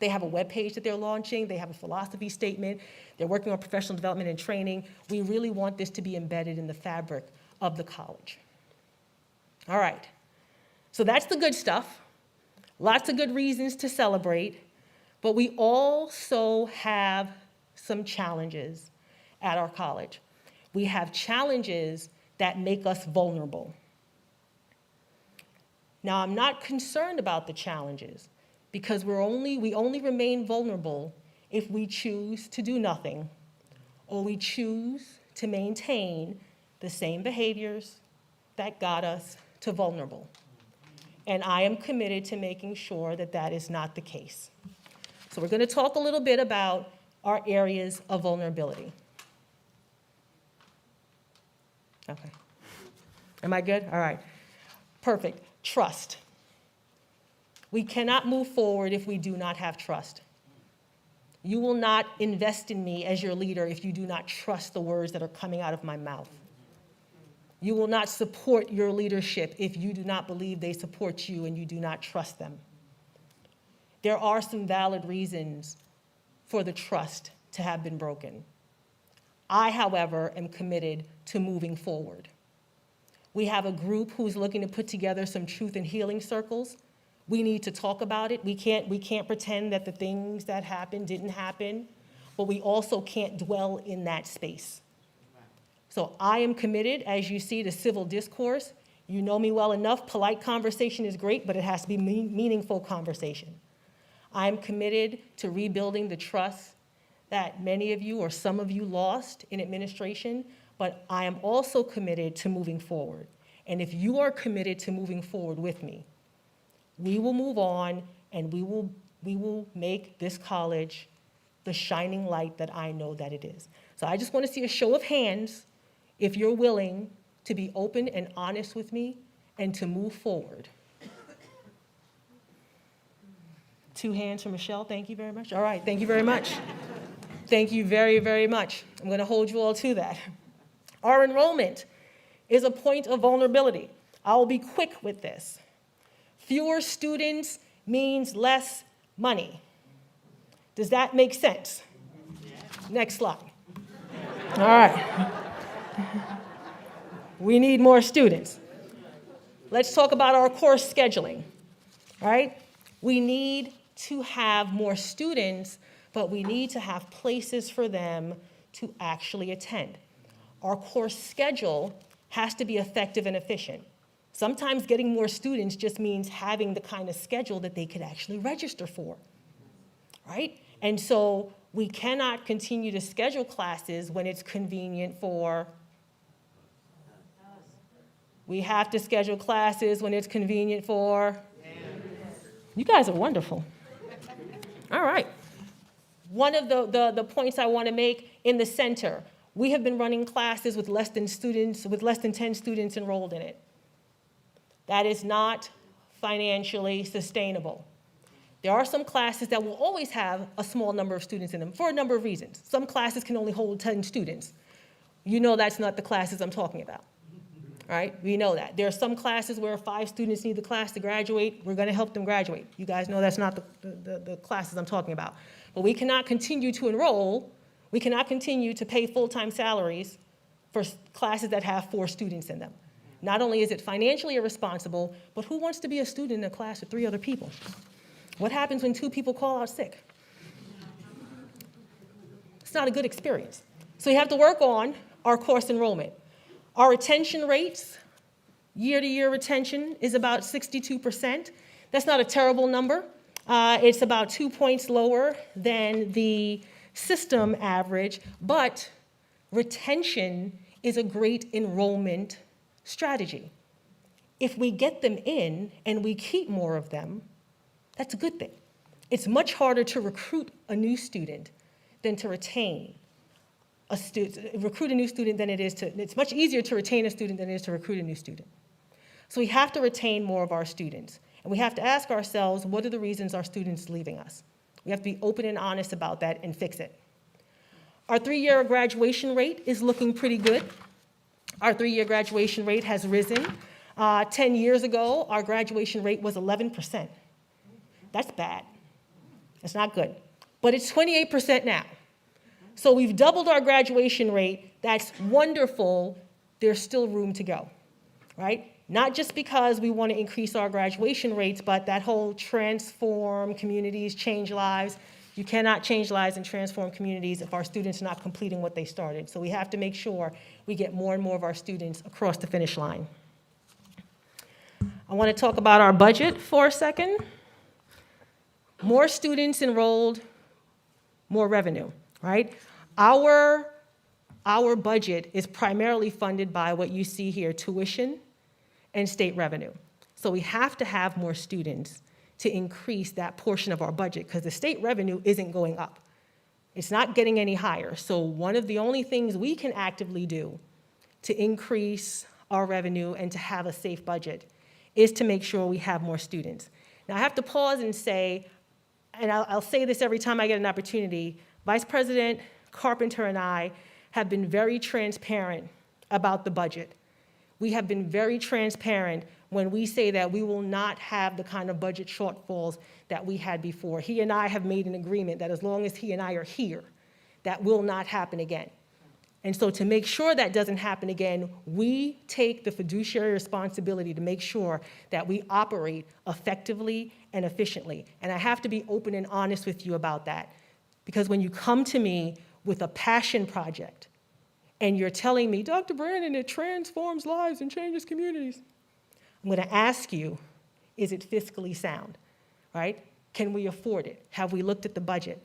They have a webpage that they're launching. They have a philosophy statement. They're working on professional development and training. We really want this to be embedded in the fabric of the college. All right. So that's the good stuff. Lots of good reasons to celebrate. But we also have some challenges at our college. We have challenges that make us vulnerable. Now, I'm not concerned about the challenges because we only remain vulnerable if we choose to do nothing or we choose to maintain the same behaviors that got us to vulnerable. And I am committed to making sure that that is not the case. So we're going to talk a little bit about our areas of vulnerability. Okay. Am I good? All right. Perfect. Trust. We cannot move forward if we do not have trust. You will not invest in me as your leader if you do not trust the words that are coming out of my mouth. You will not support your leadership if you do not believe they support you and you do not trust them. There are some valid reasons for the trust to have been broken. I, however, am committed to moving forward. We have a group who's looking to put together some truth and healing circles. We need to talk about it. We can't pretend that the things that happened didn't happen, but we also can't dwell in that space. So I am committed, as you see, to civil discourse. You know me well enough. Polite conversation is great, but it has to be meaningful conversation. I am committed to rebuilding the trust that many of you or some of you lost in administration, but I am also committed to moving forward. And if you are committed to moving forward with me, we will move on and we will make this college the shining light that I know that it is. So I just want to see a show of hands if you're willing to be open and honest with me and to move forward. 2 hands for Michelle, thank you very much. All right, thank you very much. Thank you very, very much. I'm going to hold you all to that. Our enrollment is a point of vulnerability. I will be quick with this. Fewer students means less money. Does that make sense? Next slide. All right. We need more students. Let's talk about our course scheduling, all right? We need to have more students, but we need to have places for them to actually attend. Our course schedule has to be effective and efficient. Sometimes getting more students just means having the kind of schedule that they could actually register for, right? And so we cannot continue to schedule classes when it's convenient for. We have to schedule classes when it's convenient for. You guys are wonderful. All right. One of the points I want to make in the center, we have been running classes with less than 10 students enrolled in it. That is not financially sustainable. There are some classes that will always have a small number of students in them for a number of reasons. Some classes can only hold 10 students. You know that's not the classes I'm talking about, right? We know that. There are some classes where 5 students need the class to graduate. We're going to help them graduate. You guys know that's not the classes I'm talking about. But we cannot continue to enroll. We cannot continue to pay full-time salaries for classes that have 4 students in them. Not only is it financially irresponsible, but who wants to be a student in a class with 3 other people? What happens when 2 people call out sick? It's not a good experience. So we have to work on our course enrollment. Our retention rates, year-to-year retention, is about 62%. That's not a terrible number. It's about 2 points lower than the system average, but retention is a great enrollment strategy. If we get them in and we keep more of them, that's a good thing. It's much harder to recruit a new student than to retain a student. Recruit a new student than it is to, it's much easier to retain a student than it is to recruit a new student. So we have to retain more of our students. And we have to ask ourselves, what are the reasons our students are leaving us? We have to be open and honest about that and fix it. Our 3-year graduation rate is looking pretty good. Our 3-year graduation rate has risen. 10 years ago, our graduation rate was 11%. That's bad. That's not good. But it's 28% now. So we've doubled our graduation rate. That's wonderful. There's still room to go, right? Not just because we want to increase our graduation rates, but that whole transform communities, change lives. You cannot change lives and transform communities if our students are not completing what they started. So we have to make sure we get more and more of our students across the finish line. I want to talk about our budget for a second. More students enrolled, more revenue, right? Our budget is primarily funded by what you see here, tuition and state revenue. So we have to have more students to increase that portion of our budget because the state revenue isn't going up. It's not getting any higher. So one of the only things we can actively do to increase our revenue and to have a safe budget is to make sure we have more students. Now I have to pause and say, and I'll say this every time I get an opportunity, Vice President Carpenter and I have been very transparent about the budget. We have been very transparent when we say that we will not have the kind of budget shortfalls that we had before. He and I have made an agreement that as long as he and I are here, that will not happen again. And so to make sure that doesn't happen again, we take the fiduciary responsibility to make sure that we operate effectively and efficiently. And I have to be open and honest with you about that. Because when you come to me with a passion project and you're telling me, Dr. Brandon, it transforms lives and changes communities, I'm going to ask you, is it fiscally sound, right? Can we afford it? Have we looked at the budget?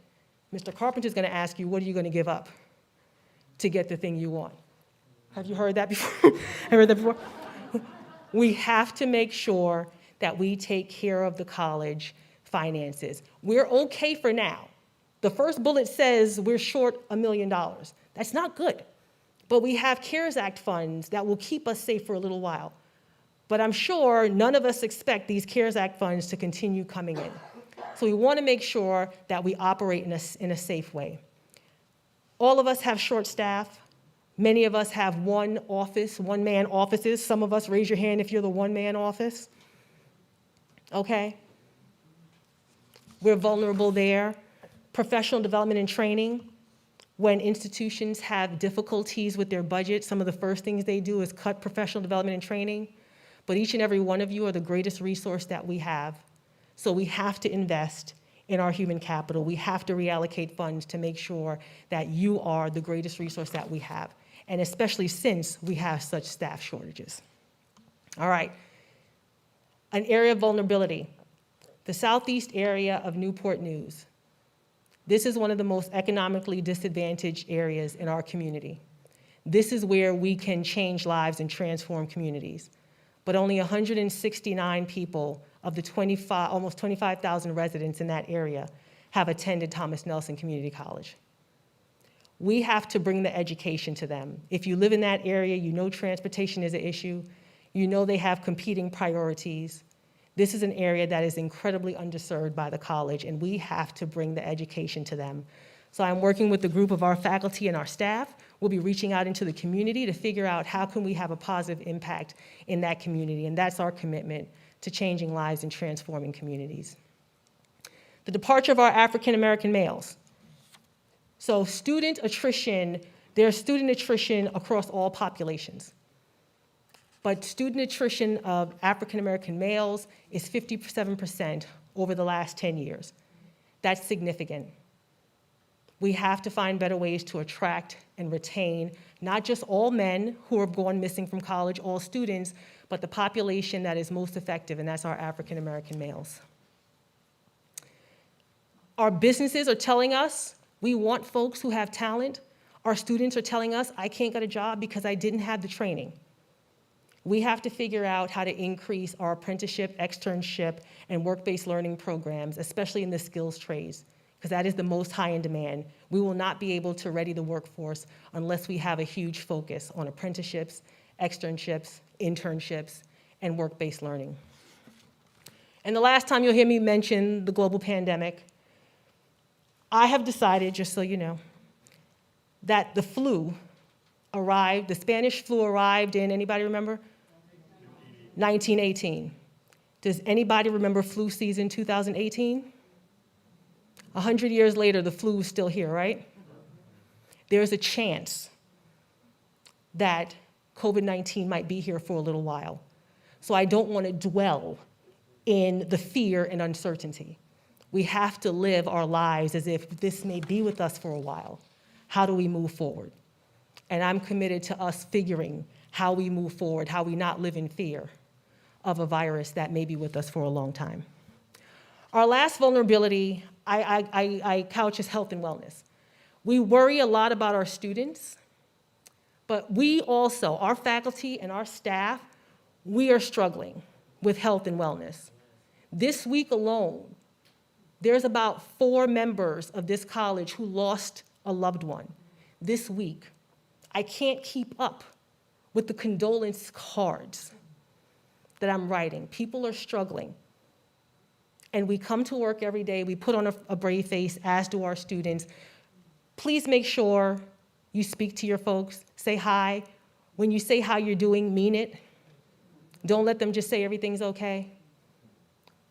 Mr. Carpenter's going to ask you, what are you going to give up to get the thing you want? Have you heard that before? I heard that before? We have to make sure that we take care of the college finances. We're okay for now. The first bullet says we're short $1 million. That's not good. But we have CARES Act funds that will keep us safe for a little while. But I'm sure none of us expect these CARES Act funds to continue coming in. So we want to make sure that we operate in a safe way. All of us have short staff. Many of us have one office, one-man offices. Some of us, raise your hand if you're the one-man office. Okay? We're vulnerable there. Professional development and training. When institutions have difficulties with their budget, some of the first things they do is cut professional development and training. But each and every one of you are the greatest resource that we have. So we have to invest in our human capital. We have to reallocate funds to make sure that you are the greatest resource that we have, and especially since we have such staff shortages. All right, an area of vulnerability, the southeast area of Newport News. This is one of the most economically disadvantaged areas in our community. This is where we can change lives and transform communities. But only 169 people of the almost 25,000 residents in that area have attended Thomas Nelson Community College. We have to bring the education to them. If you live in that area, you know transportation is an issue. You know they have competing priorities. This is an area that is incredibly underserved by the college, and we have to bring the education to them. So I'm working with a group of our faculty and our staff. We'll be reaching out into the community to figure out how can we have a positive impact in that community, and that's our commitment to changing lives and transforming communities. The departure of our African American males. So student attrition, there's student attrition across all populations. But student attrition of African American males is 57% over the last 10 years. That's significant. We have to find better ways to attract and retain not just all men who have gone missing from college, all students, but the population that is most effective, and that's our African American males. Our businesses are telling us we want folks who have talent. Our students are telling us I can't get a job because I didn't have the training. We have to figure out how to increase our apprenticeship, externship, and work-based learning programs, especially in the skills trades, because that is the most high in demand. We will not be able to ready the workforce unless we have a huge focus on apprenticeships, externships, internships, and work-based learning. And the last time you'll hear me mention the global pandemic, I have decided, just so you know, that the flu arrived, the Spanish flu arrived in, anybody remember? 1918. Does anybody remember flu season 2018? 100 years later, the flu is still here, right? There's a chance that COVID-19 might be here for a little while. So I don't want to dwell in the fear and uncertainty. We have to live our lives as if this may be with us for a while. How do we move forward? And I'm committed to us figuring how we move forward, how we not live in fear of a virus that may be with us for a long time. Our last vulnerability, I couch as health and wellness. We worry a lot about our students, but we also, our faculty and our staff, we are struggling with health and wellness. This week alone, there's about 4 members of this college who lost a loved one this week. I can't keep up with the condolence cards that I'm writing. People are struggling. And we come to work every day, we put on a brave face, as do our students. Please make sure you speak to your folks, say hi. When you say how you're doing, mean it. Don't let them just say everything's okay.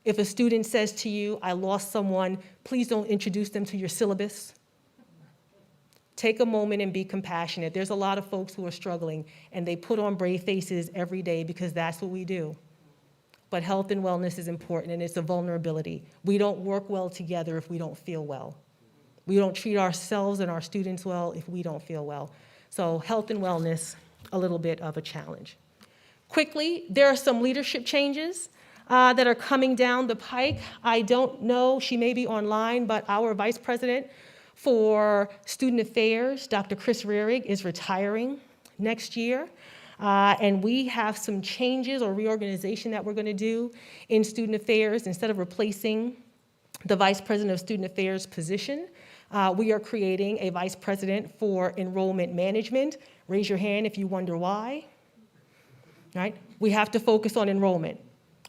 If a student says to you, I lost someone, please don't introduce them to your syllabus. Take a moment and be compassionate. There's a lot of folks who are struggling, and they put on brave faces every day because that's what we do. But health and wellness is important, and it's a vulnerability. We don't work well together if we don't feel well. We don't treat ourselves and our students well if we don't feel well. So health and wellness, a little bit of a challenge. Quickly, there are some leadership changes that are coming down the pike. I don't know, she may be online, but our Vice President for Student Affairs, Dr. Chris Rearig, is retiring next year. And we have some changes or reorganization that we're going to do in Student Affairs. Instead of replacing the Vice President of Student Affairs position, we are creating a vice president for enrollment management. Raise your hand if you wonder why. Right? We have to focus on enrollment.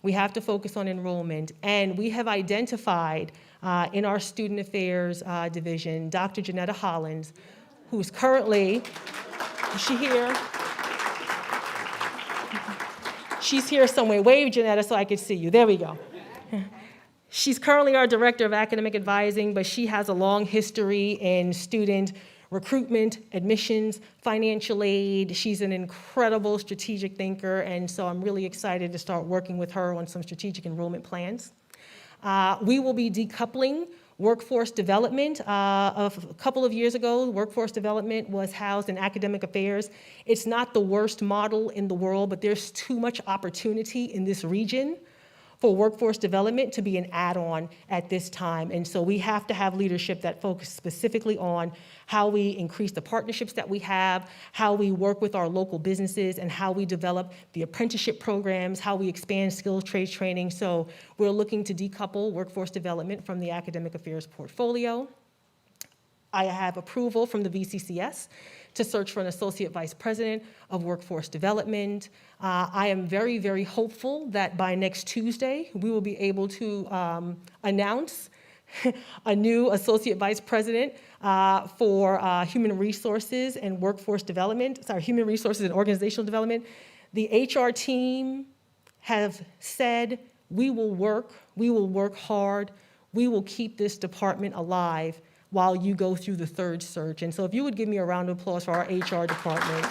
We have to focus on enrollment. And we have identified in our student affairs division, Dr. Janetta Hollins, who's currently, is she here? She's here somewhere. Wave, Janetta, so I can see you. There we go. She's currently our Director of Academic Advising, but she has a long history in student recruitment, admissions, financial aid. She's an incredible strategic thinker, and so I'm really excited to start working with her on some strategic enrollment plans. We will be decoupling workforce development. A couple of years ago, workforce development was housed in academic affairs. It's not the worst model in the world, but there's too much opportunity in this region for workforce development to be an add-on at this time. And so we have to have leadership that focuses specifically on how we increase the partnerships that we have, how we work with our local businesses, and how we develop the apprenticeship programs, how we expand skills trades training. So we're looking to decouple workforce development from the academic affairs portfolio. I have approval from the VCCS to search for an Associate Vice President of Workforce Development. I am very, very hopeful that by next Tuesday, we will be able to announce a new Associate Vice President for Human Resources and Workforce Development, Human Resources and Organizational Development. The HR team have said, we will work hard, we will keep this department alive while you go through the third search. And so if you would give me a round of applause for our HR department.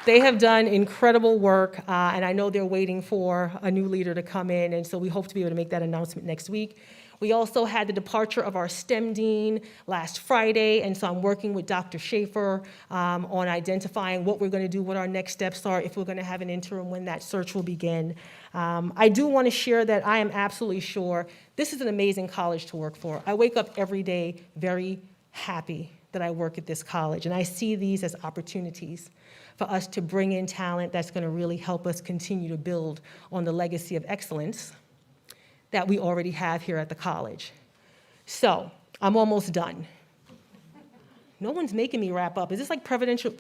They have done incredible work, and I know they're waiting for a new leader to come in, and so we hope to be able to make that announcement next week. We also had the departure of our STEM dean last Friday, and so I'm working with Dr. Schaefer on identifying what we're going to do, what our next steps are, if we're going to have an interim, when that search will begin. I do want to share that I am absolutely sure this is an amazing college to work for. I wake up every day very happy that I work at this college, and I see these as opportunities for us to bring in talent that's going to really help us continue to build on the legacy of excellence that we already have here at the college. So, I'm almost done. No one's making me wrap up. Is this like presidential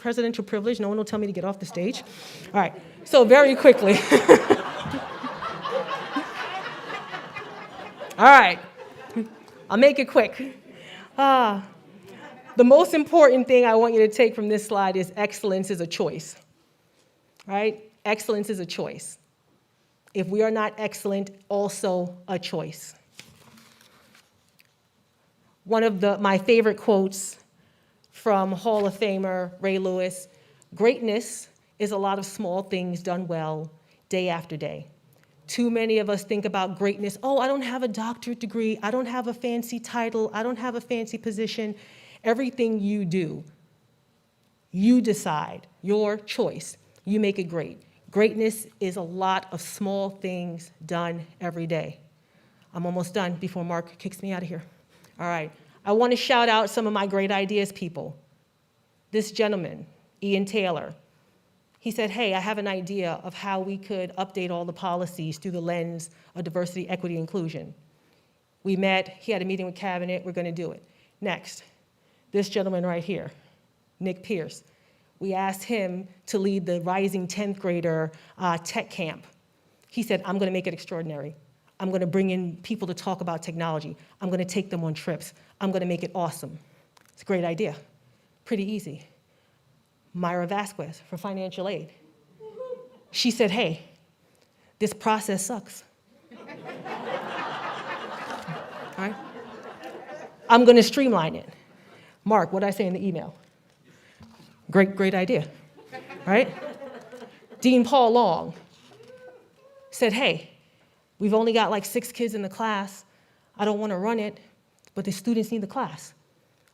privilege? No one will tell me to get off the stage? All right, so very quickly. All right, I'll make it quick. The most important thing I want you to take from this slide is excellence is a choice, right? Excellence is a choice. If we are not excellent, also a choice. One of my favorite quotes from Hall of Famer Ray Lewis, greatness is a lot of small things done well day after day. Too many of us think about greatness, oh, I don't have a doctorate degree, I don't have a fancy title, I don't have a fancy position. Everything you do, you decide, your choice, you make it great. Greatness is a lot of small things done every day. I'm almost done before Mark kicks me out of here. All right, I want to shout out some of my great ideas people. This gentleman, Ian Taylor, he said, hey, I have an idea of how we could update all the policies through the lens of diversity, equity, inclusion. We met, he had a meeting with cabinet, we're going to do it. Next, this gentleman right here, Nick Pierce. We asked him to lead the rising 10th grader tech camp. He said, I'm going to make it extraordinary. I'm going to bring in people to talk about technology. I'm going to take them on trips. I'm going to make it awesome. It's a great idea. Pretty easy. Myra Vasquez for financial aid. She said, hey, this process sucks. All right? I'm going to streamline it. Mark, what did I say in the email? Great idea, right? Dean Paul Long said, hey, we've only got like 6 kids in the class. I don't want to run it, but the students need the class.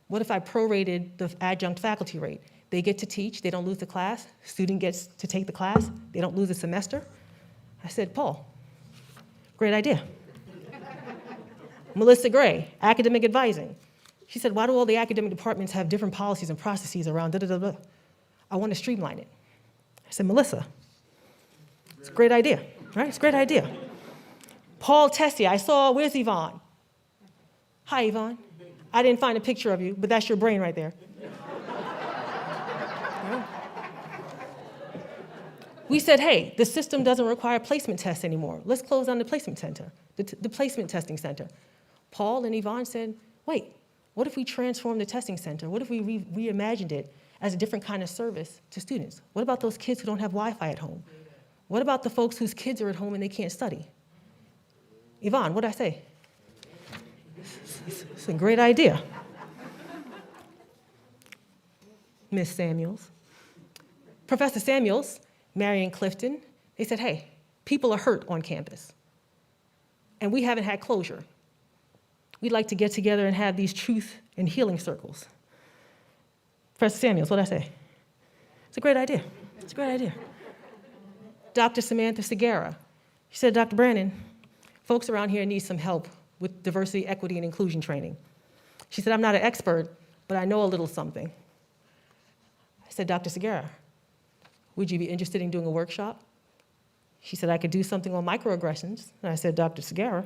What if I prorated the adjunct faculty rate? They get to teach, they don't lose the class. Student gets to take the class, they don't lose a semester. I said, Paul, great idea. Melissa Gray, academic advising. She said, why do all the academic departments have different policies and processes around da-da-da-da? I want to streamline it. I said, Melissa, it's a great idea, right? It's a great idea. Paul Tessier, I saw, where's Yvonne? Hi, Yvonne. I didn't find a picture of you, but that's your brain right there. Yeah. We said, hey, the system doesn't require placement tests anymore. Let's close down the placement center, the placement testing center. Paul and Yvonne said, wait, what if we transform the testing center? What if we reimagined it as a different kind of service to students? What about those kids who don't have Wi-Fi at home? What about the folks whose kids are at home and they can't study? Yvonne, what'd I say? It's a great idea. Miss Samuels. Professor Samuels, Marion Clifton, they said, hey, people are hurt on campus, and we haven't had closure. We'd like to get together and have these truth and healing circles. Professor Samuels, what'd I say? It's a great idea. It's a great idea. Dr. Samantha Segura, she said, Dr. Brannon, folks around here need some help with diversity, equity, and inclusion training. She said, I'm not an expert, but I know a little something. I said, Dr. Segura, would you be interested in doing a workshop? She said, I could do something on microaggressions. And I said, Dr. Segura,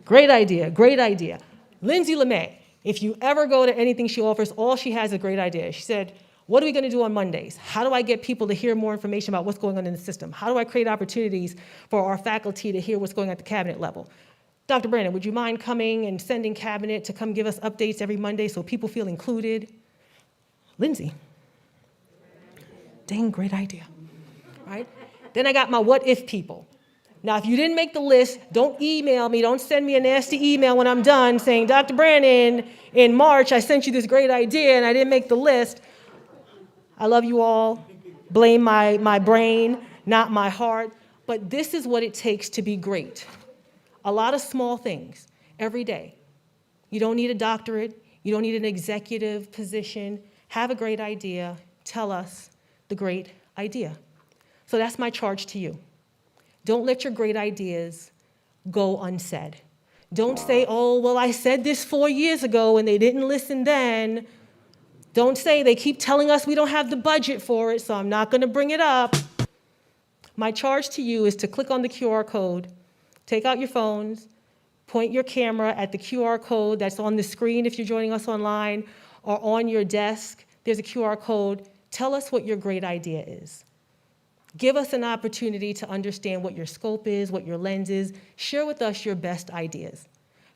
great idea, great idea. Lindsay LeMay, if you ever go to anything she offers, all she has is a great idea. She said, what are we going to do on Mondays? How do I get people to hear more information about what's going on in the system? How do I create opportunities for our faculty to hear what's going on at the cabinet level? Dr. Brannon, would you mind coming and sending cabinet to come give us updates every Monday so people feel included? Lindsay, dang, great idea, right? Then I got my what if people. Now, if you didn't make the list, don't email me, don't send me a nasty email when I'm done saying, Dr. Brannon, in March, I sent you this great idea and I didn't make the list. I love you all. Blame my brain, not my heart. But this is what it takes to be great. A lot of small things every day. You don't need a doctorate. You don't need an executive position. Have a great idea. Tell us the great idea. So that's my charge to you. Don't let your great ideas go unsaid. Don't say, oh, well, I said this 4 years ago and they didn't listen then. Don't say they keep telling us we don't have the budget for it, so I'm not going to bring it up. My charge to you is to click on the QR code, take out your phones, point your camera at the QR code that's on the screen if you're joining us online, or on your desk. There's a QR code. Tell us what your great idea is. Give us an opportunity to understand what your scope is, what your lens is. Share with us your best ideas.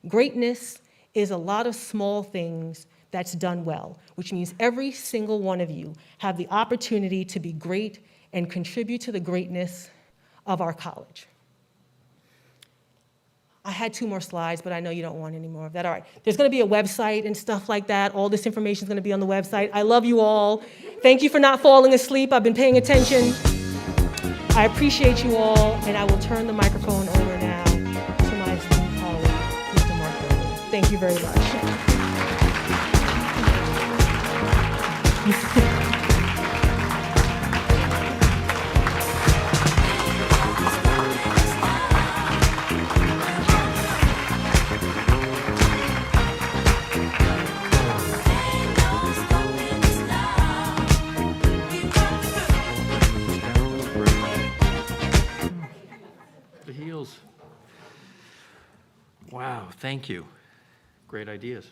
Greatness is a lot of small things that's done well, which means every single one of you have the opportunity to be great and contribute to the greatness of our college. I had 2 more slides, but I know you don't want any more of that. All right, there's gonna be a website and stuff like that. All this information is gonna be on the website. I love you all. Thank you for not falling asleep. I've been paying attention. I appreciate you all, and I will turn the microphone over now to my esteemed colleague, Mr. Mark Berman. Thank you very much. The heels. Wow, thank you. Great ideas.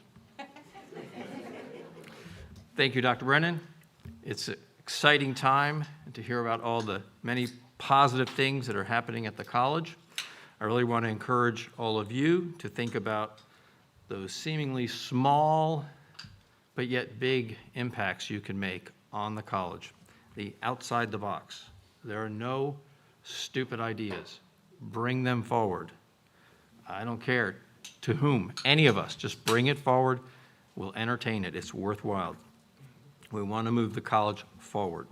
Thank you, Dr. Brennan. It's an exciting time to hear about all the many positive things that are happening at the college. I really want to encourage all of you to think about those seemingly small but yet big impacts you can make on the college, the outside the box. There are no stupid ideas. Bring them forward. I don't care to whom, any of us, just bring it forward. We'll entertain it. It's worthwhile. We want to move the college forward.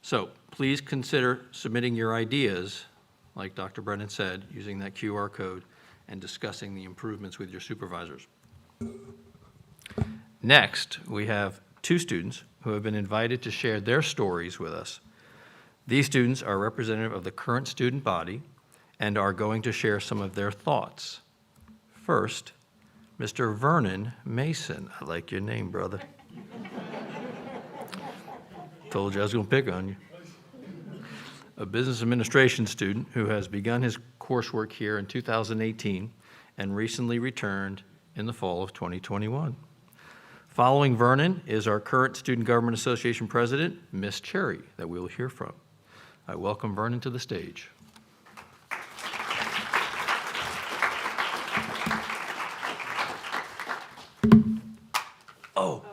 So please consider submitting your ideas, like Dr. Brennan said, using that QR code and discussing the improvements with your supervisors. Next, we have 2 students who have been invited to share their stories with us. These students are representative of the current student body and are going to share some of their thoughts. First, Mr. Vernon Mason. I like your name, brother. Told you I was going to pick on you. A business administration student who has begun his coursework here in 2018 and recently returned in the fall of 2021. Following Vernon is our current Student Government Association President, Ms. Cherry, that we will hear from. I welcome Vernon to the stage. Oh.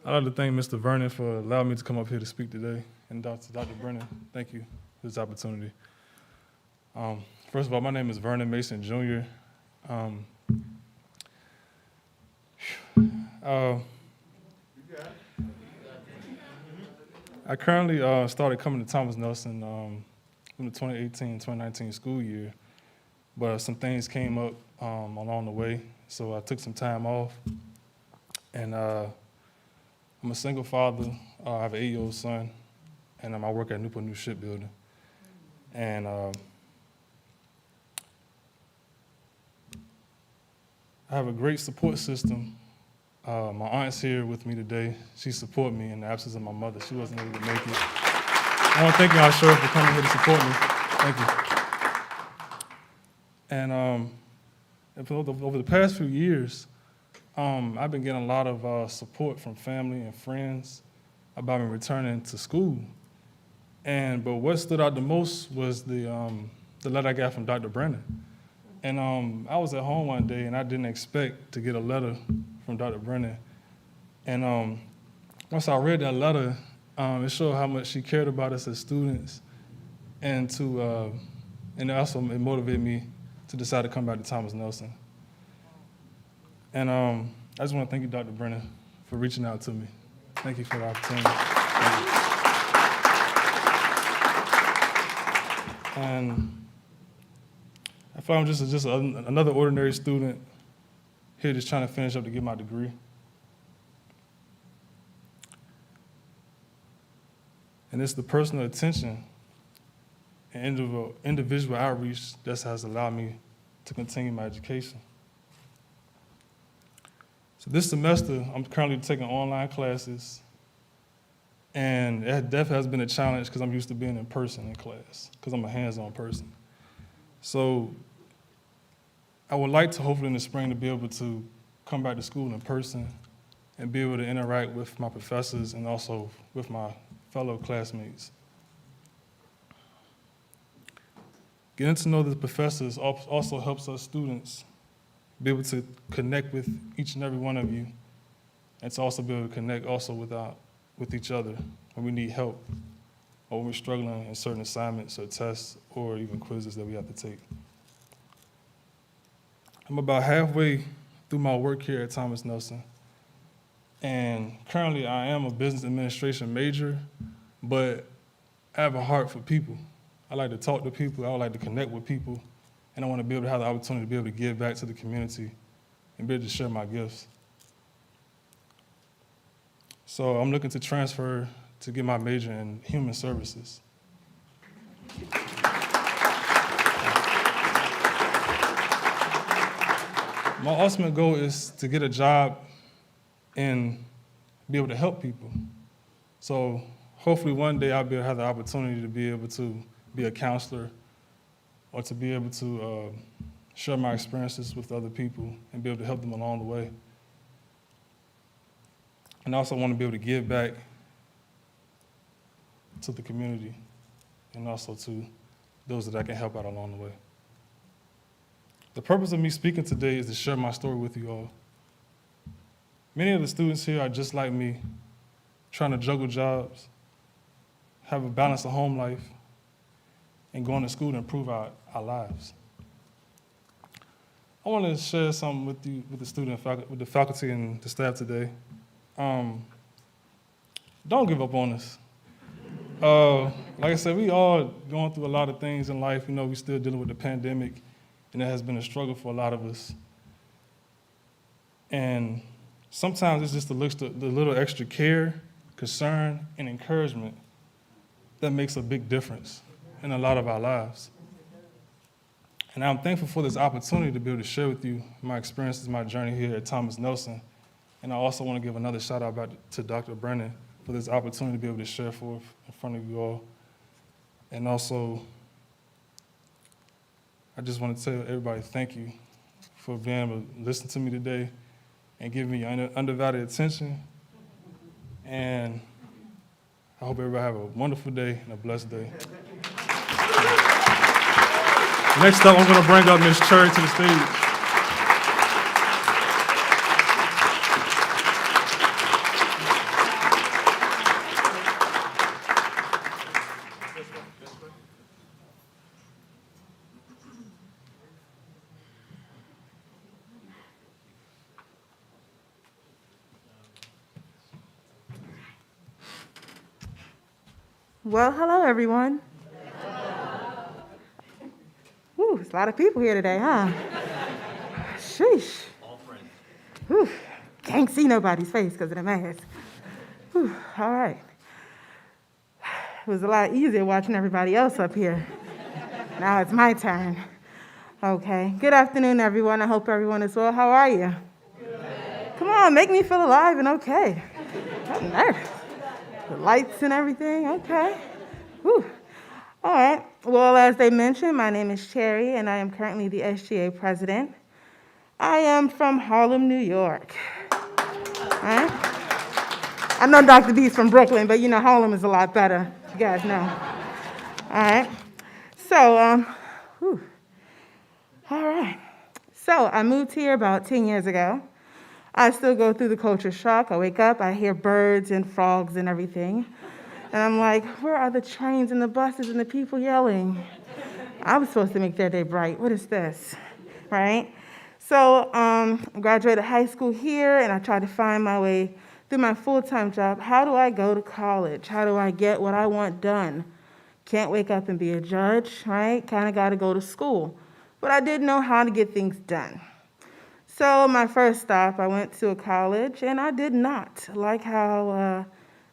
I'd like to thank Mr. Vernon for allowing me to come up here to speak today, and Dr. Brennan, thank you for this opportunity. First of all, my name is Vernon Mason Jr. I currently started coming to Thomas Nelson from the 2018-2019 school year, but some things came up along the way, so I took some time off, and I'm a single father. I have an 8-year-old son, and I work at Newport News Shipbuilding. And I have a great support system. My aunt's here with me today. She supported me in the absence of my mother. She wasn't able to make it. I want to thank y'all, sure, for coming here to support me. Thank you. And over the past few years, I've been getting a lot of support from family and friends about me returning to school. But what stood out the most was the letter I got from Dr. Brennan. And I was at home one day, and I didn't expect to get a letter from Dr. Brennan. And once I read that letter, it showed how much she cared about us as students, and also it motivated me to decide to come back to Thomas Nelson. And I just want to thank you, Dr. Brennan, for reaching out to me. Thank you for the opportunity. And I feel I'm just another ordinary student here just trying to finish up to get my degree. And it's the personal attention and individual outreach that has allowed me to continue my education. So this semester, I'm currently taking online classes, and it definitely has been a challenge because I'm used to being in person in class, because I'm a hands-on person. So I would like to hopefully in the spring to be able to come back to school in person and be able to interact with my professors and also with my fellow classmates. Getting to know the professors also helps us students be able to connect with each and every one of you, and to also be able to connect also with each other when we need help or when we're struggling in certain assignments or tests or even quizzes that we have to take. I'm about halfway through my work here at Thomas Nelson, and currently I am a business administration major, but I have a heart for people. I like to talk to people, I would like to connect with people, and I want to be able to have the opportunity to be able to give back to the community and be able to share my gifts. So I'm looking to transfer to get my major in human services. My ultimate goal is to get a job and be able to help people. So hopefully one day I'll be able to have the opportunity to be able to be a counselor or to be able to share my experiences with other people and be able to help them along the way. And I also want to be able to give back to the community and also to those that I can help out along the way. The purpose of me speaking today is to share my story with you all. Many of the students here are just like me, trying to juggle jobs, have a balanced home life, and going to school to improve our lives. I want to share something with you, with the faculty and the staff today. Don't give up on us. Like I said, we all going through a lot of things in life. You know, we still dealing with the pandemic, and it has been a struggle for a lot of us. And sometimes it's just the little extra care, concern, and encouragement that makes a big difference in a lot of our lives. And I'm thankful for this opportunity to be able to share with you my experiences, my journey here at Thomas Nelson. And I also want to give another shout out to Dr. Brennan for this opportunity to be able to share forth in front of you all. And also, I just want to tell everybody thank you for being able to listen to me today and give me your undervalued attention. And I hope everybody have a wonderful day and a blessed day. Next up, I'm going to bring up Ms. Cherry to the stage. Well, hello, everyone. Whew, there's a lot of people here today, huh? Sheesh. All friends. Whew, can't see nobody's face because of the mask. Whew, all right. It was a lot easier watching everybody else up here. Now it's my turn. Okay. Good afternoon, everyone. I hope everyone is well. How are you? Good. Come on, make me feel alive and okay. I'm nervous. The lights and everything, okay. Whew. All right. Well, as they mentioned, my name is Cherry, and I am currently the SGA president. I am from Harlem, New York. All right? I know Dr. B's from Brooklyn, but Harlem is a lot better. You guys know. All right. So, all right. So I moved here about 10 years ago. I still go through the culture shock. I wake up, I hear birds and frogs and everything. And I'm like, where are the trains and the buses and the people yelling? I was supposed to make their day bright. What is this? Right? So I graduated high school here, and I tried to find my way through my full-time job. How do I go to college? How do I get what I want done? Can't wake up and be a judge, right? Kind of got to go to school. But I did know how to get things done. So my first stop, I went to a college, and I did not like how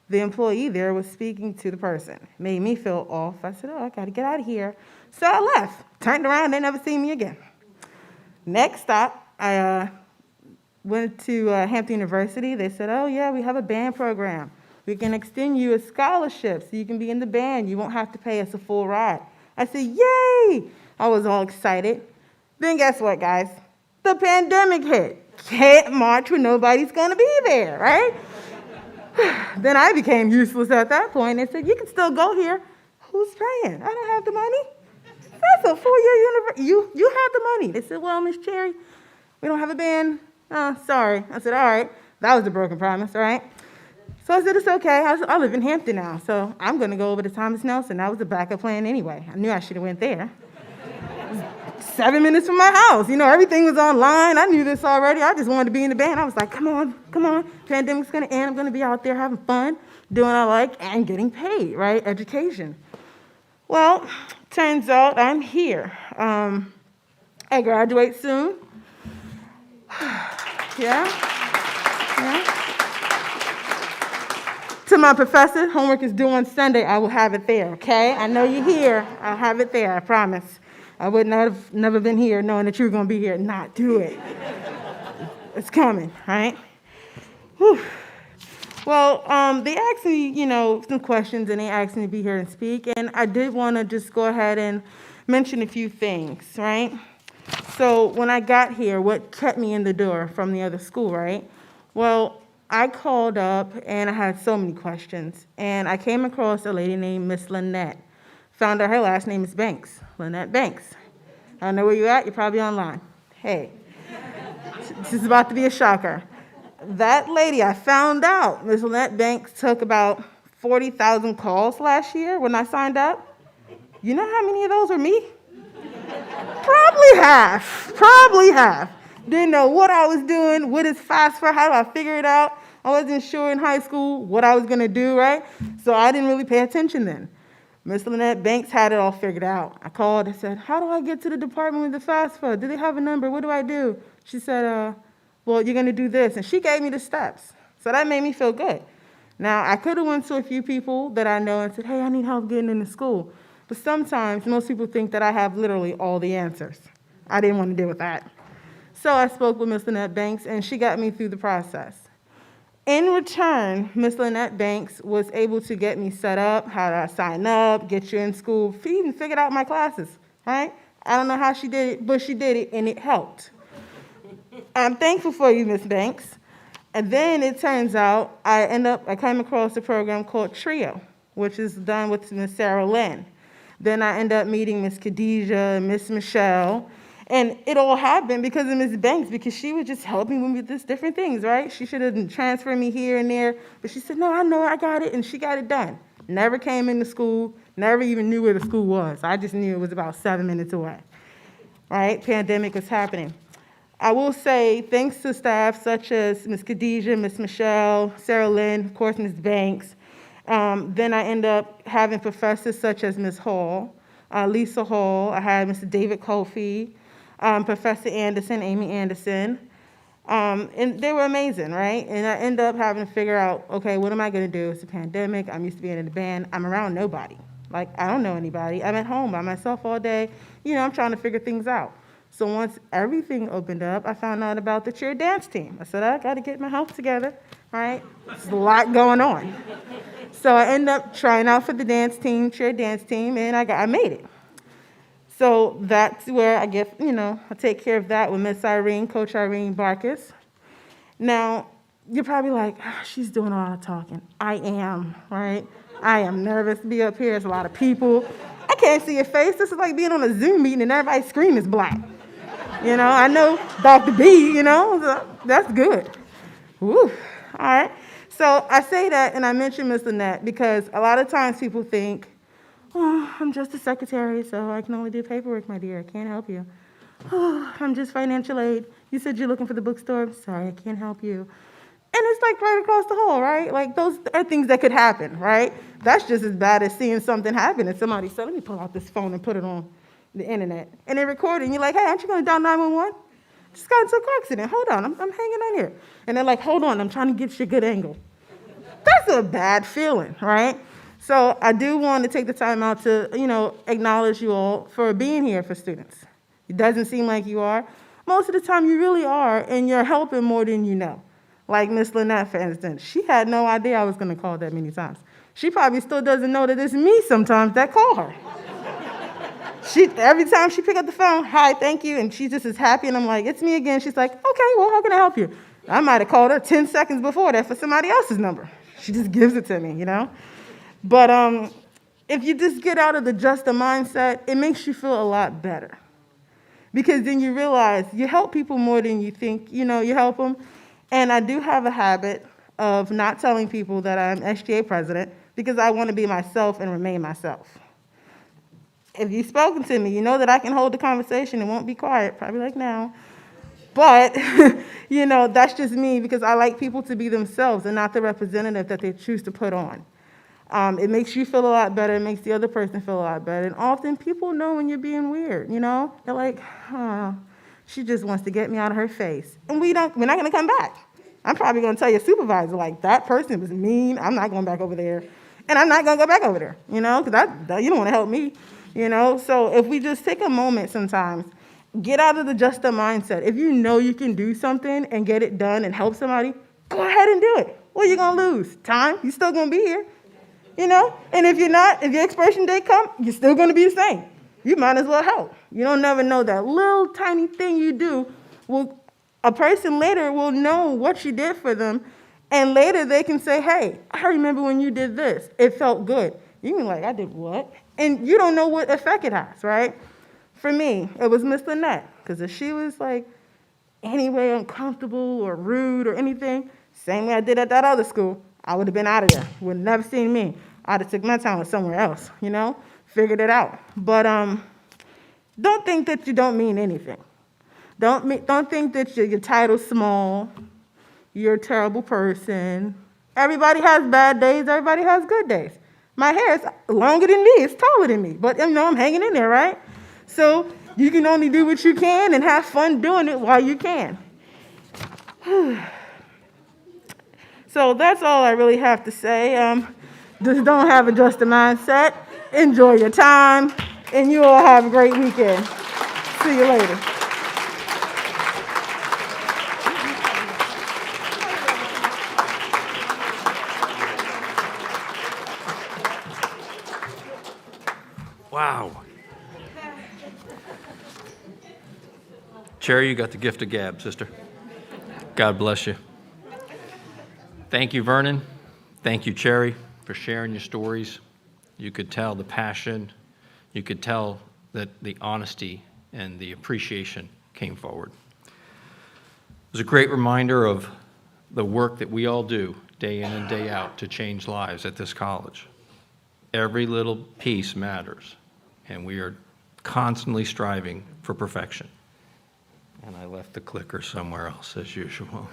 the employee there was speaking to the person. Made me feel off. I said, I got to get out of here. So I left, turned around, they never seen me again. Next stop, I went to Hampton University. They said, oh, yeah, we have a band program. We can extend you a scholarship so you can be in the band. You won't have to pay us a full ride. I said, yay! I was all excited. Then guess what, guys? The pandemic hit. Can't march when nobody's going to be there, right? Then I became useless at that point. They said, you can still go here. Who's paying? I don't have the money. That's a 4-year university. You have the money. They said, well, Miss Cherry, we don't have a band. Oh, sorry. I said, all right. That was a broken promise, all right? So I said, it's okay. I live in Hampton now, so I'm going to go over to Thomas Nelson. That was a backup plan anyway. I knew I should have went there. 7 minutes from my house. Everything was online. I knew this already. I just wanted to be in the band. I was like, come on. Pandemic's going to end. I'm going to be out there having fun, doing what I like, and getting paid, right? Education. Well, turns out I'm here. I graduate soon. Yeah. To my professor, homework is due on Sunday. I will have it there, okay? I know you're here. I'll have it there, I promise. I would not have never been here knowing that you were going to be here and not do it. It's coming, right? Whew. Well, they asked me, some questions, and they asked me to be here and speak, and I did want to just go ahead and mention a few things, right? So when I got here, what kept me in the door from the other school, right? Well, I called up, and I had so many questions, and I came across a lady named Miss Lynette. Found out her last name is Banks, Lynette Banks. I don't know where you're at. You're probably online. Hey, this is about to be a shocker. That lady, I found out, Miss Lynette Banks took about 40,000 calls last year when I signed up. You know how many of those were me? Probably half. Didn't know what I was doing, what is FAFSA, how do I figure it out? I wasn't sure in high school what I was going to do, right? So I didn't really pay attention then. Miss Lynette Banks had it all figured out. I called and said, how do I get to the department with the FAFSA? Do they have a number? What do I do? She said, well, you're going to do this. And she gave me the steps. So that made me feel good. Now, I could have went to a few people that I know and said, hey, I need help getting into school. But sometimes most people think that I have literally all the answers. I didn't want to deal with that. So I spoke with Ms. Lynette Banks, and she got me through the process. In return, Ms. Lynette Banks was able to get me set up, how to sign up, get you in school, even figured out my classes, right? I don't know how she did it, but she did it, and it helped. I'm thankful for you, Ms. Banks. And then it turns out I came across a program called TRIO, which is done with Ms. Sarah Lynn. Then I end up meeting Ms. Khadijah, Ms. Michelle, and it all happened because of Ms. Banks, because she was just helping me with these different things, right? She should have transferred me here and there, but she said, no, I know, I got it, and she got it done. Never came into school, never even knew where the school was. I just knew it was about 7 minutes away, right? Pandemic was happening. I will say, thanks to staff such as Ms. Khadijah, Ms. Michelle, Sarah Lynn, of course, Ms. Banks. Then I end up having professors such as Ms. Hall, Lisa Hall. I had Mr. David Kofi, Professor Anderson, Amy Anderson. And they were amazing, right? And I end up having to figure out, okay, what am I going to do? It's a pandemic. I'm used to being in a band. I'm around nobody. Like, I don't know anybody. I'm at home by myself all day. I'm trying to figure things out. So once everything opened up, I found out about the cheer dance team. I said, I got to get my house together, right? There's a lot going on. So I ended up trying out for the dance team, cheer dance team, and I made it. So that's where I get, I take care of that with Miss Irene, Coach Irene Barkis. Now, you're probably like, she's doing a lot of talking. I am, right? I am nervous to be up here. There's a lot of people. I can't see your face. This is like being on a Zoom meeting and everybody's screen is black. I know Dr. B, so that's good. Woo. All right. So I say that, and I mention Ms. Lynette because a lot of times people think, oh, I'm just a secretary, so I can only do paperwork, my dear. I can't help you. Oh, I'm just financial aid. You said you're looking for the bookstore. Sorry, I can't help you. And it's like right across the hall, right? Like those are things that could happen, right? That's just as bad as seeing something happen and somebody said, let me pull out this phone and put it on the internet. And they record it, and you're like, hey, aren't you going to dial 911? Just got into a car accident. Hold on, I'm hanging on here. And they're like, hold on, I'm trying to get you a good angle. That's a bad feeling, right? So I do want to take the time out to, acknowledge you all for being here for students. It doesn't seem like you are. Most of the time you really are, and you're helping more than you know. Like Miss Lynette, for instance. She had no idea I was going to call that many times. She probably still doesn't know that it's me sometimes that call her. Every time she pick up the phone, hi, thank you, and she's just as happy, and I'm like, it's me again. She's like, okay, well, how can I help you? I might have called her 10 seconds before that for somebody else's number. She just gives it to me, But if you just get out of the just a mindset, it makes you feel a lot better. Because then you realize you help people more than you think, you help them. And I do have a habit of not telling people that I'm SGA president because I want to be myself and remain myself. If you've spoken to me, you know that I can hold the conversation and won't be quiet, probably like now. But, that's just me because I like people to be themselves and not the representative that they choose to put on. It makes you feel a lot better. It makes the other person feel a lot better. And often people know when you're being weird, They're like, oh, she just wants to get me out of her face. And we're not going to come back. I'm probably going to tell your supervisor, like, that person was mean. I'm not going back over there. And I'm not going to go back over there, because you don't want to help me, So if we just take a moment sometimes, get out of the just a mindset. If you know you can do something and get it done and help somebody, go ahead and do it. What are you going to lose? Time? You're still going to be here, And if you're not, if your expiration date comes, you're still going to be the same. You might as well help. You don't never know that little tiny thing you do a person later will know what you did for them, and later they can say, hey, I remember when you did this. It felt good. You can be like, I did what? And you don't know what effect it has, right? For me, it was Miss Lynette, because if she was like anyway uncomfortable or rude or anything, same way I did at that other school, I would have been out of there. Would have never seen me. I'd have took my time with somewhere else, figured it out. But don't think that you don't mean anything. Don't think that your title's small. You're a terrible person. Everybody has bad days. Everybody has good days. My hair is longer than me. It's taller than me. But, I'm hanging in there, right? So you can only do what you can and have fun doing it while you can. So that's all I really have to say. Just don't have just a mindset. Enjoy your time, and you all have a great weekend. See you later. Wow. Cherry, you got the gift of gab, sister. God bless you. Thank you, Vernon. Thank you, Cherry, for sharing your stories. You could tell the passion. You could tell that the honesty and the appreciation came forward. It was a great reminder of the work that we all do day in and day out to change lives at this college. Every little piece matters, and we are constantly striving for perfection. And I left the clicker somewhere else, as usual.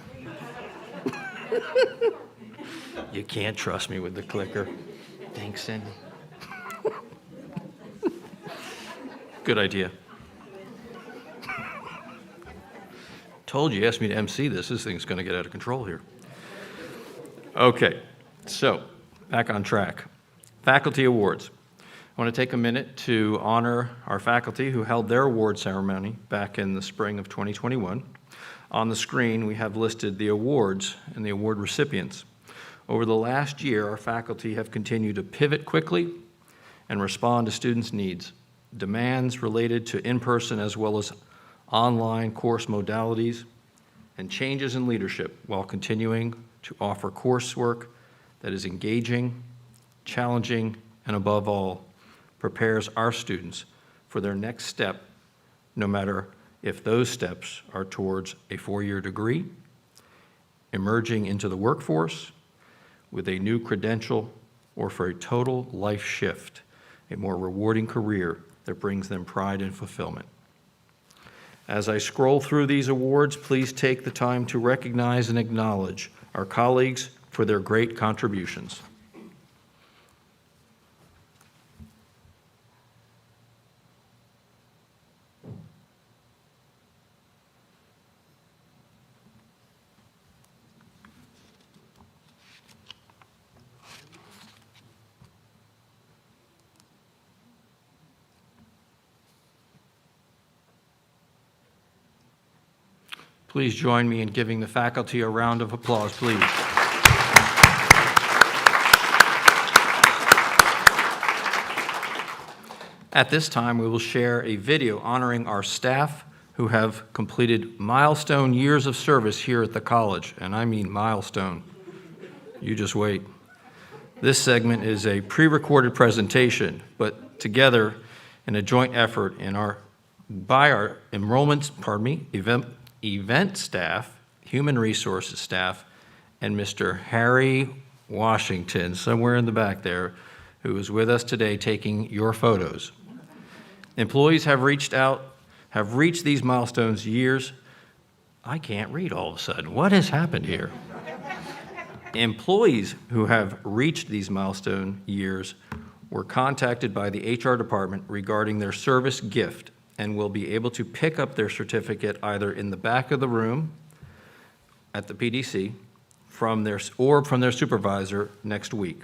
You can't trust me with the clicker. Thanks, Cindy. Good idea. Told you, asked me to MC this. This thing's going to get out of control here. Okay, so back on track. Faculty awards. I want to take a minute to honor our faculty who held their award ceremony back in the spring of 2021. On the screen, we have listed the awards and the award recipients. Over the last year, our faculty have continued to pivot quickly and respond to students' needs, demands related to in-person as well as online course modalities, and changes in leadership while continuing to offer coursework that is engaging, challenging, and above all, prepares our students for their next step, no matter if those steps are towards a 4-year degree, emerging into the workforce with a new credential, or for a total life shift, a more rewarding career that brings them pride and fulfillment. As I scroll through these awards, please take the time to recognize and acknowledge our colleagues for their great contributions. Please join me in giving the faculty a round of applause, please. At this time, we will share a video honoring our staff who have completed milestone years of service here at the college, and I mean milestone. You just wait. This segment is a pre-recorded presentation, but together in a joint effort by our event staff, human resources staff, and Mr. Harry Washington, somewhere in the back there, who is with us today taking your photos. Employees have reached these milestones years. I can't read all of a sudden. What has happened here? Employees who have reached these milestone years were contacted by the HR department regarding their service gift and will be able to pick up their certificate either in the back of the room at the PDC from their supervisor next week.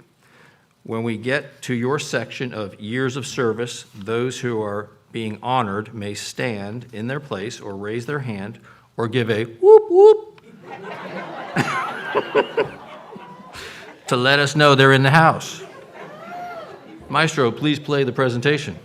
When we get to your section of years of service, those who are being honored may stand in their place or raise their hand or give a whoop whoop to let us know they're in the house. Maestro, please play the presentation.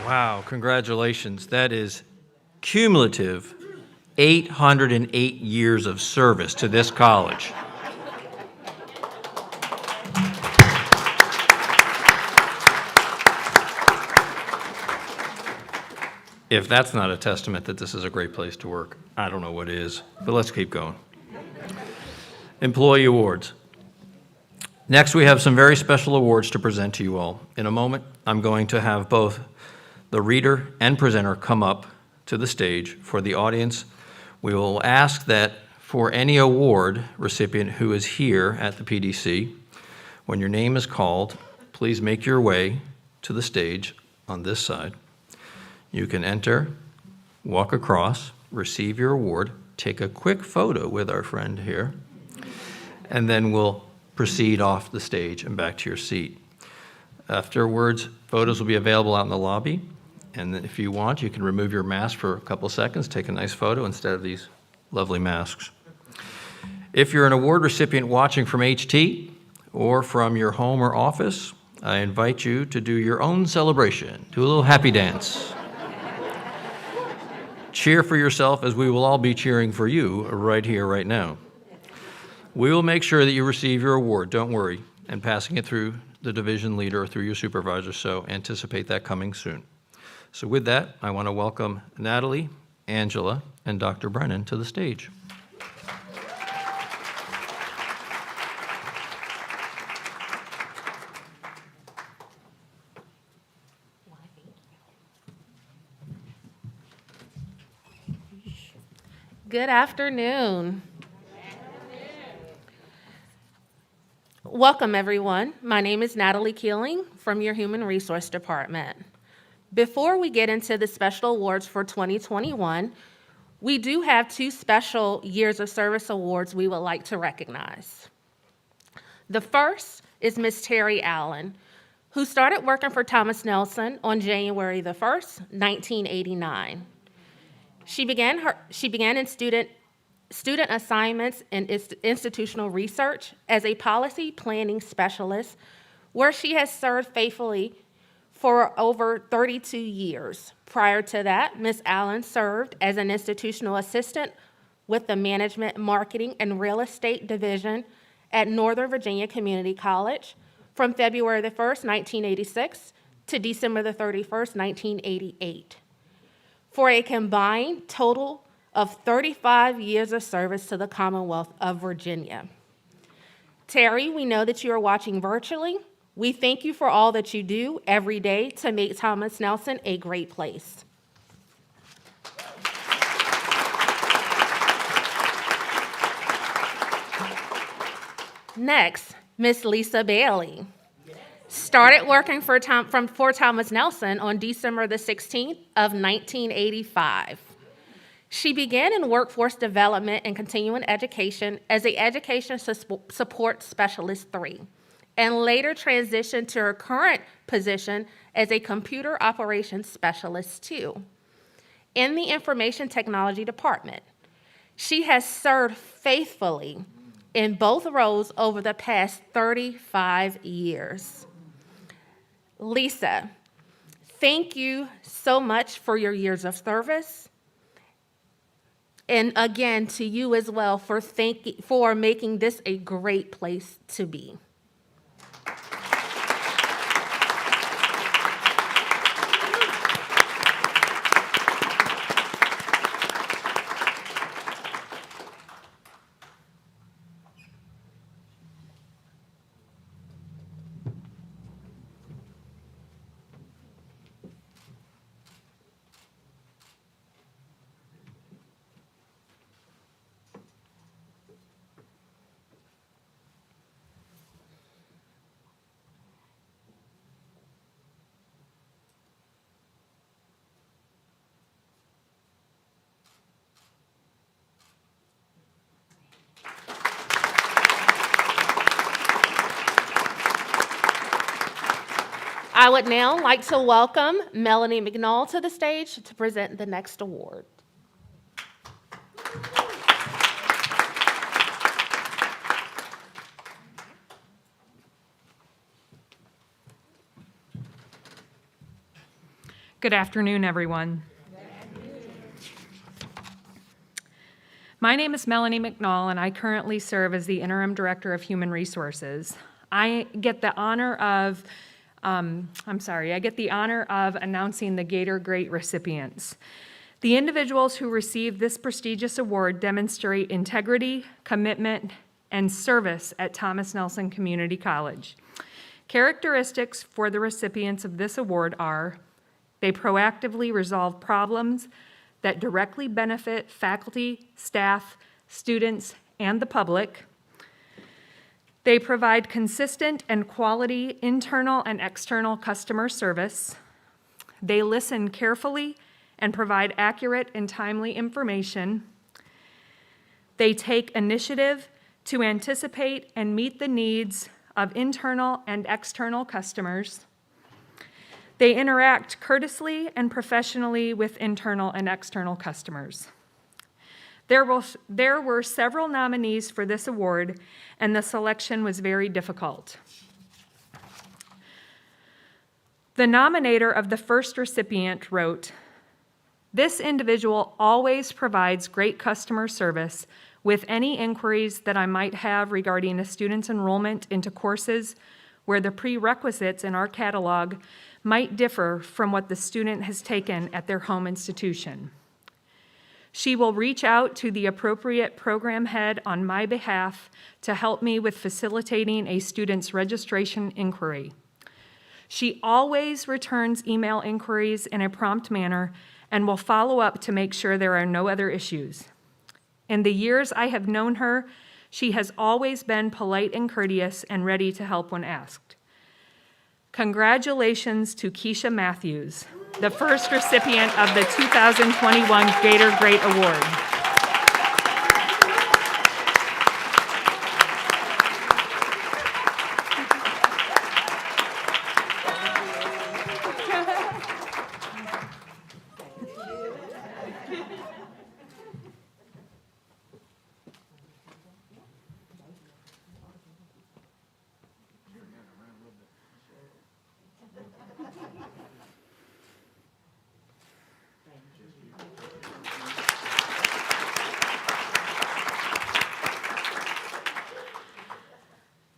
Wow, congratulations. That is cumulative 808 years of service to this college. If that's not a testament that this is a great place to work, I don't know what is, but let's keep going. Employee awards. Next, we have some very special awards to present to you all. In a moment, I'm going to have both the reader and presenter come up to the stage. For the audience, we will ask that for any award recipient who is here at the PDC, when your name is called, please make your way to the stage on this side. You can enter, walk across, receive your award, take a quick photo with our friend here, and then we'll proceed off the stage and back to your seat. Afterwards, photos will be available out in the lobby, and if you want, you can remove your mask for a couple seconds, take a nice photo instead of these lovely masks. If you're an award recipient watching from HT or from your home or office, I invite you to do your own celebration. Do a little happy dance. Cheer for yourself as we will all be cheering for you right here, right now. We will make sure that you receive your award, don't worry, and passing it through the division leader or through your supervisor, so anticipate that coming soon. So with that, I want to welcome Natalie, Angela, and Dr. Brennan to the stage. Good afternoon. Welcome, everyone. My name is Natalie Keeling from your Human Resource Department. Before we get into the special awards for 2021, we do have 2 special Years of Service awards we would like to recognize. The first is Ms. Terry Allen, who started working for Thomas Nelson on January the 1st, 1989. She began in student assignments and institutional research as a policy planning specialist, where she has served faithfully for over 32 years. Prior to that, Ms. Allen served as an institutional assistant with the Management, Marketing, and Real Estate Division at Northern Virginia Community College from February the 1st, 1986 to December the 31st, 1988. For a combined total of 35 years of service to the Commonwealth of Virginia. Terry, we know that you are watching virtually. We thank you for all that you do every day to make Thomas Nelson a great place. Next, Miss Lisa Bailey. Started working for Thomas Nelson on December the 16th of 1985. She began in workforce development and continuing education as an Education Support Specialist 3, and later transitioned to her current position as a Computer Operations Specialist 2 in the Information Technology Department. She has served faithfully in both roles over the past 35 years. Lisa, thank you so much for your years of service. And again, to you as well for making this a great place to be. I would now like to welcome Melanie McNall to the stage to present the next award. Good afternoon, everyone. My name is Melanie McNall, and I currently serve as the Interim Director of Human Resources. I get the honor of announcing the Gator Great recipients. The individuals who receive this prestigious award demonstrate integrity, commitment, and service at Thomas Nelson Community College. Characteristics for the recipients of this award are: they proactively resolve problems that directly benefit faculty, staff, students, and the public. They provide consistent and quality internal and external customer service. They listen carefully and provide accurate and timely information. They take initiative to anticipate and meet the needs of internal and external customers. They interact courteously and professionally with internal and external customers. There were several nominees for this award, and the selection was very difficult. The nominator of the first recipient wrote, "This individual always provides great customer service with any inquiries that I might have regarding a student's enrollment into courses where the prerequisites in our catalog might differ from what the student has taken at their home institution. She will reach out to the appropriate program head on my behalf to help me with facilitating a student's registration inquiry. She always returns email inquiries in a prompt manner and will follow up to make sure there are no other issues. In the years I have known her, she has always been polite and courteous and ready to help when asked." Congratulations to Keisha Matthews, the first recipient of the 2021 Gator Great Award.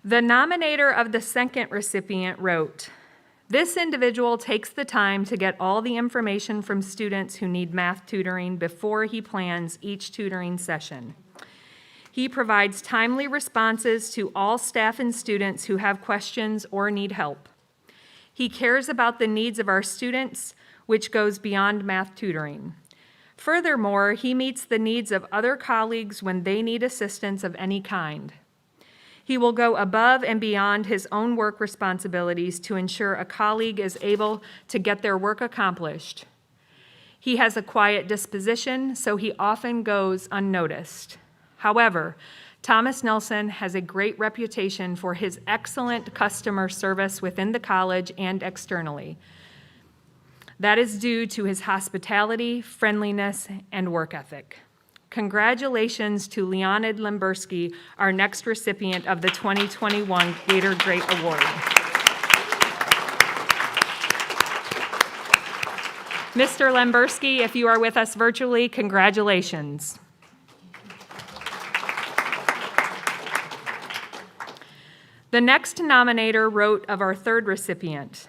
The nominator of the second recipient wrote, "This individual takes the time to get all the information from students who need math tutoring before he plans each tutoring session. He provides timely responses to all staff and students who have questions or need help. He cares about the needs of our students, which goes beyond math tutoring. Furthermore, he meets the needs of other colleagues when they need assistance of any kind. He will go above and beyond his own work responsibilities to ensure a colleague is able to get their work accomplished. He has a quiet disposition, so he often goes unnoticed. However, Thomas Nelson has a great reputation for his excellent customer service within the college and externally. That is due to his hospitality, friendliness, and work ethic. Congratulations to Leonid Lemberski, our next recipient of the 2021 Gator Great Award." Mr. Lemberski, if you are with us virtually, congratulations. The next nominator wrote of our third recipient,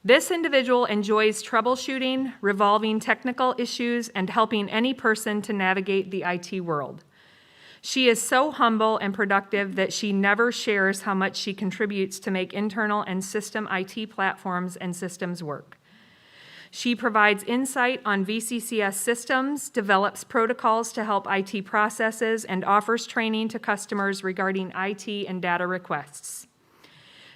"This individual enjoys troubleshooting, resolving technical issues, and helping any person to navigate the IT world. She is so humble and productive that she never shares how much she contributes to make internal and system IT platforms and systems work. She provides insight on VCCS systems, develops protocols to help IT processes, and offers training to customers regarding IT and data requests.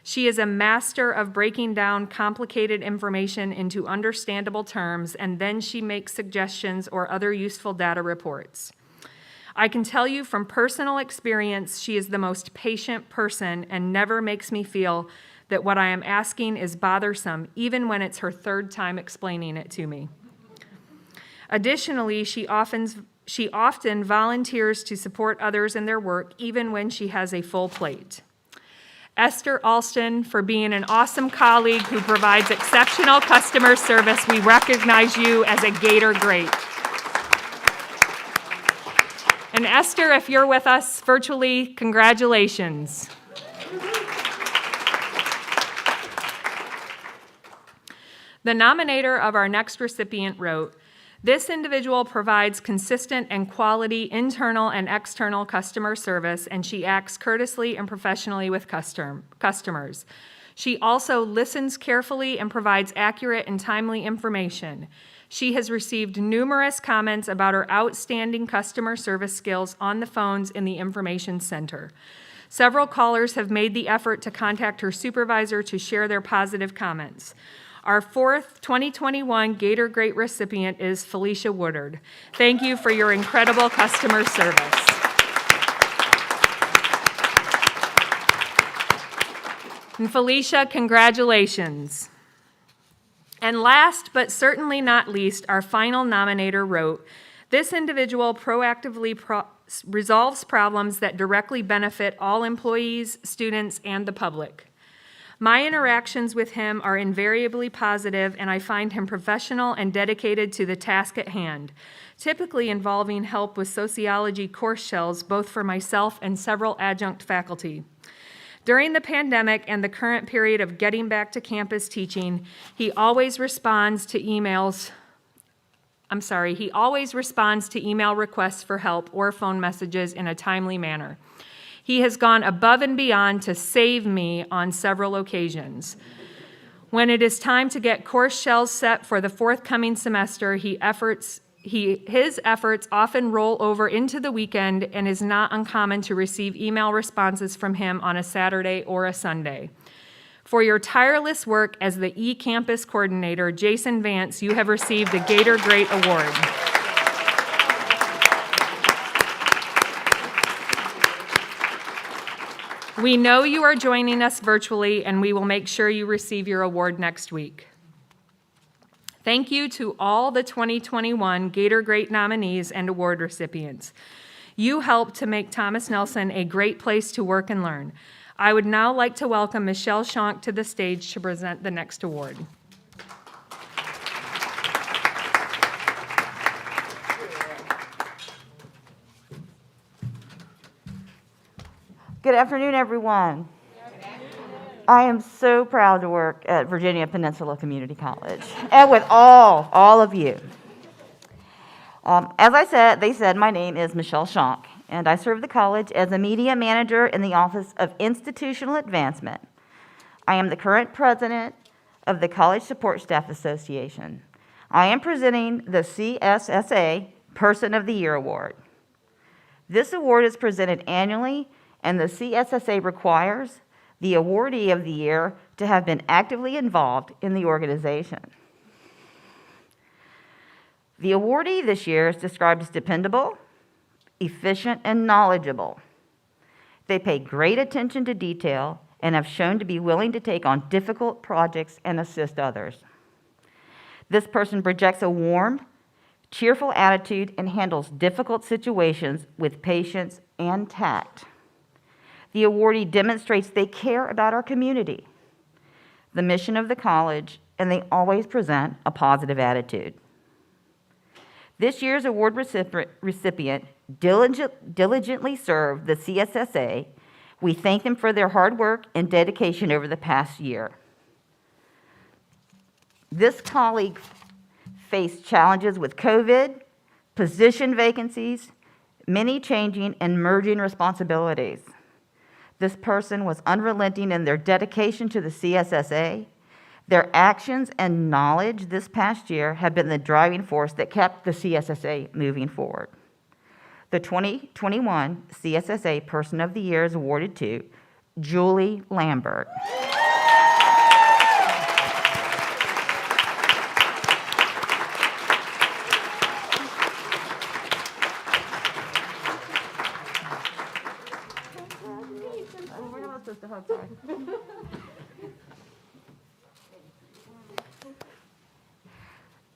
She is a master of breaking down complicated information into understandable terms, and then she makes suggestions or other useful data reports. I can tell you from personal experience, she is the most patient person and never makes me feel that what I am asking is bothersome, even when it's her third time explaining it to me. Additionally, she often volunteers to support others in their work, even when she has a full plate. Esther Alston for being an awesome colleague who provides exceptional customer service. We recognize you as a Gator Great. And Esther, if you're with us virtually, congratulations. The nominator of our next recipient wrote, "This individual provides consistent and quality internal and external customer service, and she acts courteously and professionally with customers. She also listens carefully and provides accurate and timely information. She has received numerous comments about her outstanding customer service skills on the phones in the information center. Several callers have made the effort to contact her supervisor to share their positive comments. Our fourth 2021 Gator Great recipient is Felicia Woodard. Thank you for your incredible customer service." And Felicia, congratulations. And last but certainly not least, our final nominator wrote, "This individual proactively resolves problems that directly benefit all employees, students, and the public. My interactions with him are invariably positive, and I find him professional and dedicated to the task at hand, typically involving help with sociology course shells, both for myself and several adjunct faculty. During the pandemic and the current period of getting back to campus teaching, he always responds to email requests for help or phone messages in a timely manner. He has gone above and beyond to save me on several occasions. When it is time to get course shells set for the forthcoming semester, his efforts often roll over into the weekend, and is not uncommon to receive email responses from him on a Saturday or a Sunday. For your tireless work as the eCampus coordinator, Jason Vance, you have received the Gator Great Award." We know you are joining us virtually, and we will make sure you receive your award next week. Thank you to all the 2021 Gator Great nominees and award recipients. You helped to make Thomas Nelson a great place to work and learn. I would now like to welcome Michelle Schonk to the stage to present the next award. Good afternoon, everyone. I am so proud to work at Virginia Peninsula Community College and with all of you. They said, my name is Michelle Schonk, and I serve the college as a media manager in the Office of Institutional Advancement. I am the current president of the College Support Staff Association. I am presenting the CSSA Person of the Year Award. This award is presented annually, and the CSSA requires the awardee of the year to have been actively involved in the organization. The awardee this year is described as dependable, efficient, and knowledgeable. They pay great attention to detail and have shown to be willing to take on difficult projects and assist others. This person projects a warm, cheerful attitude and handles difficult situations with patience and tact. The awardee demonstrates they care about our community, the mission of the college, and they always present a positive attitude. This year's award recipient diligently served the CSSA. We thank them for their hard work and dedication over the past year. This colleague faced challenges with COVID, position vacancies, many changing and merging responsibilities. This person was unrelenting in their dedication to the CSSA. Their actions and knowledge this past year have been the driving force that kept the CSSA moving forward. The 2021 CSSA Person of the Year is awarded to Julie Lambert.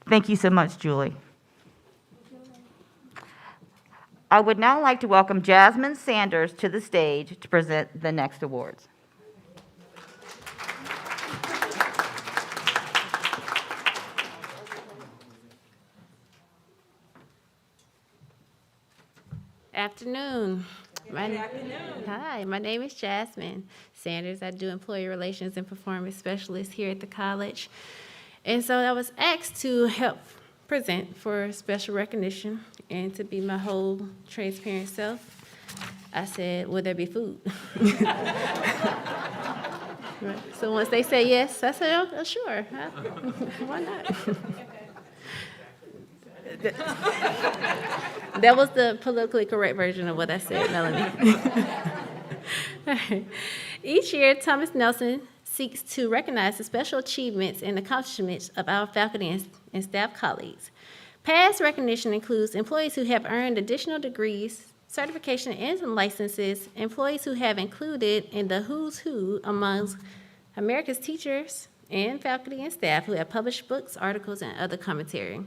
Thank you so much, Julie. I would now like to welcome Jasmine Sanders to the stage to present the next awards. afternoon. Hi, my name is Jasmine Sanders. I do employee relations and performance specialist here at the college. And so I was asked to help present for special recognition and to be my whole transparent self. I said, will there be food? So once they say yes, I said, oh, sure. Why not? That was the politically correct version of what I said, Melanie. Each year, Thomas Nelson seeks to recognize the special achievements and accomplishments of our faculty and staff colleagues. Past recognition includes employees who have earned additional degrees, certification, and licenses, employees who have included in the who's who amongst America's teachers and faculty and staff who have published books, articles, and other commentary.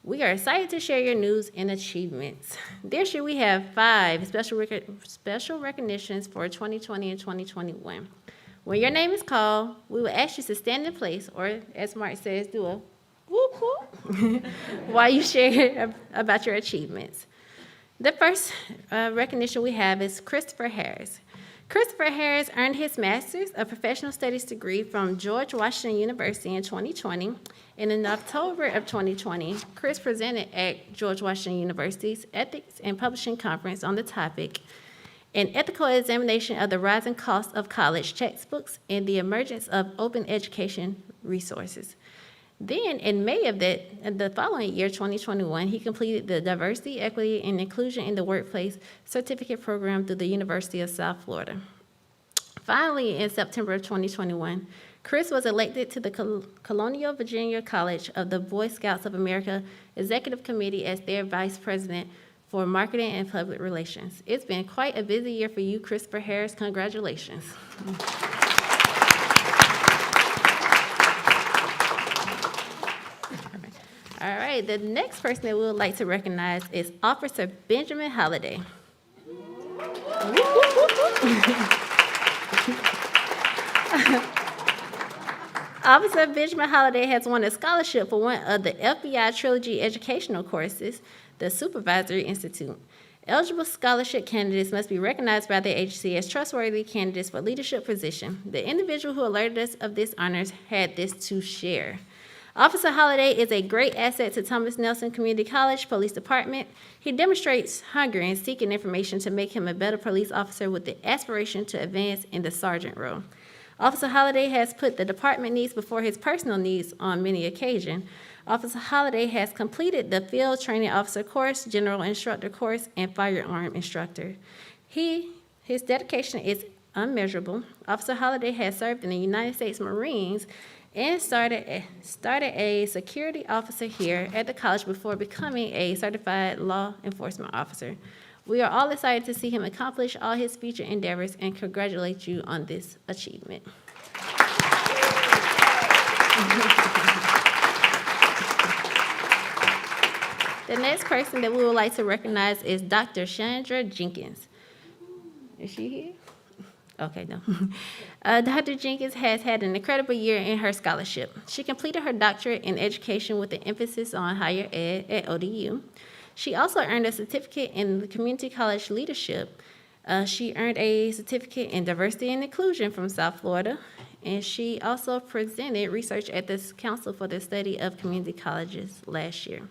We are excited to share your news and achievements. This year, we have 5 special recognitions for 2020 and 2021. When your name is called, we will ask you to stand in place, or as Mark says, do a whoop whoop, while you share about your achievements. The first recognition we have is Christopher Harris. Christopher Harris earned his Master's of Professional Studies degree from George Washington University in 2020. And in October of 2020, Chris presented at George Washington University's Ethics and Publishing Conference on the topic, An Ethical Examination of the Rising Cost of College Textbooks and the Emergence of Open Education Resources. Then, in May of the following year, 2021, he completed the Diversity, Equity, and Inclusion in the Workplace Certificate Program through the University of South Florida. Finally, in September of 2021, Chris was elected to the Colonial Virginia College of the Boy Scouts of America Executive Committee as their Vice President for Marketing and Public Relations. It's been quite a busy year for you, Christopher Harris. Congratulations. All right, the next person that we would like to recognize is Officer Benjamin Holliday. Officer Benjamin Holliday has won a scholarship for one of the FBI Trilogy educational courses, the Supervisory Institute. Eligible scholarship candidates must be recognized by the agency as trustworthy candidates for leadership position. The individual who alerted us of this honors had this to share. Officer Holliday is a great asset to Thomas Nelson Community College Police Department. He demonstrates hunger and seeking information to make him a better police officer with the aspiration to advance in the sergeant role. Officer Holliday has put the department needs before his personal needs on many occasions. Officer Holliday has completed the Field Training Officer course, General Instructor course, and Firearm Instructor. His dedication is unmeasurable. Officer Holliday has served in the United States Marines and started a security officer here at the college before becoming a certified law enforcement officer. We are all excited to see him accomplish all his future endeavors and congratulate you on this achievement. The next person that we would like to recognize is Dr. Chandra Jenkins. Is she here? Okay, no. Dr. Jenkins has had an incredible year in her scholarship. She completed her doctorate in education with an emphasis on higher ed at ODU. She also earned a certificate in community college leadership. She earned a certificate in diversity and inclusion from South Florida, and she also presented research at the Council for the Study of Community Colleges last year.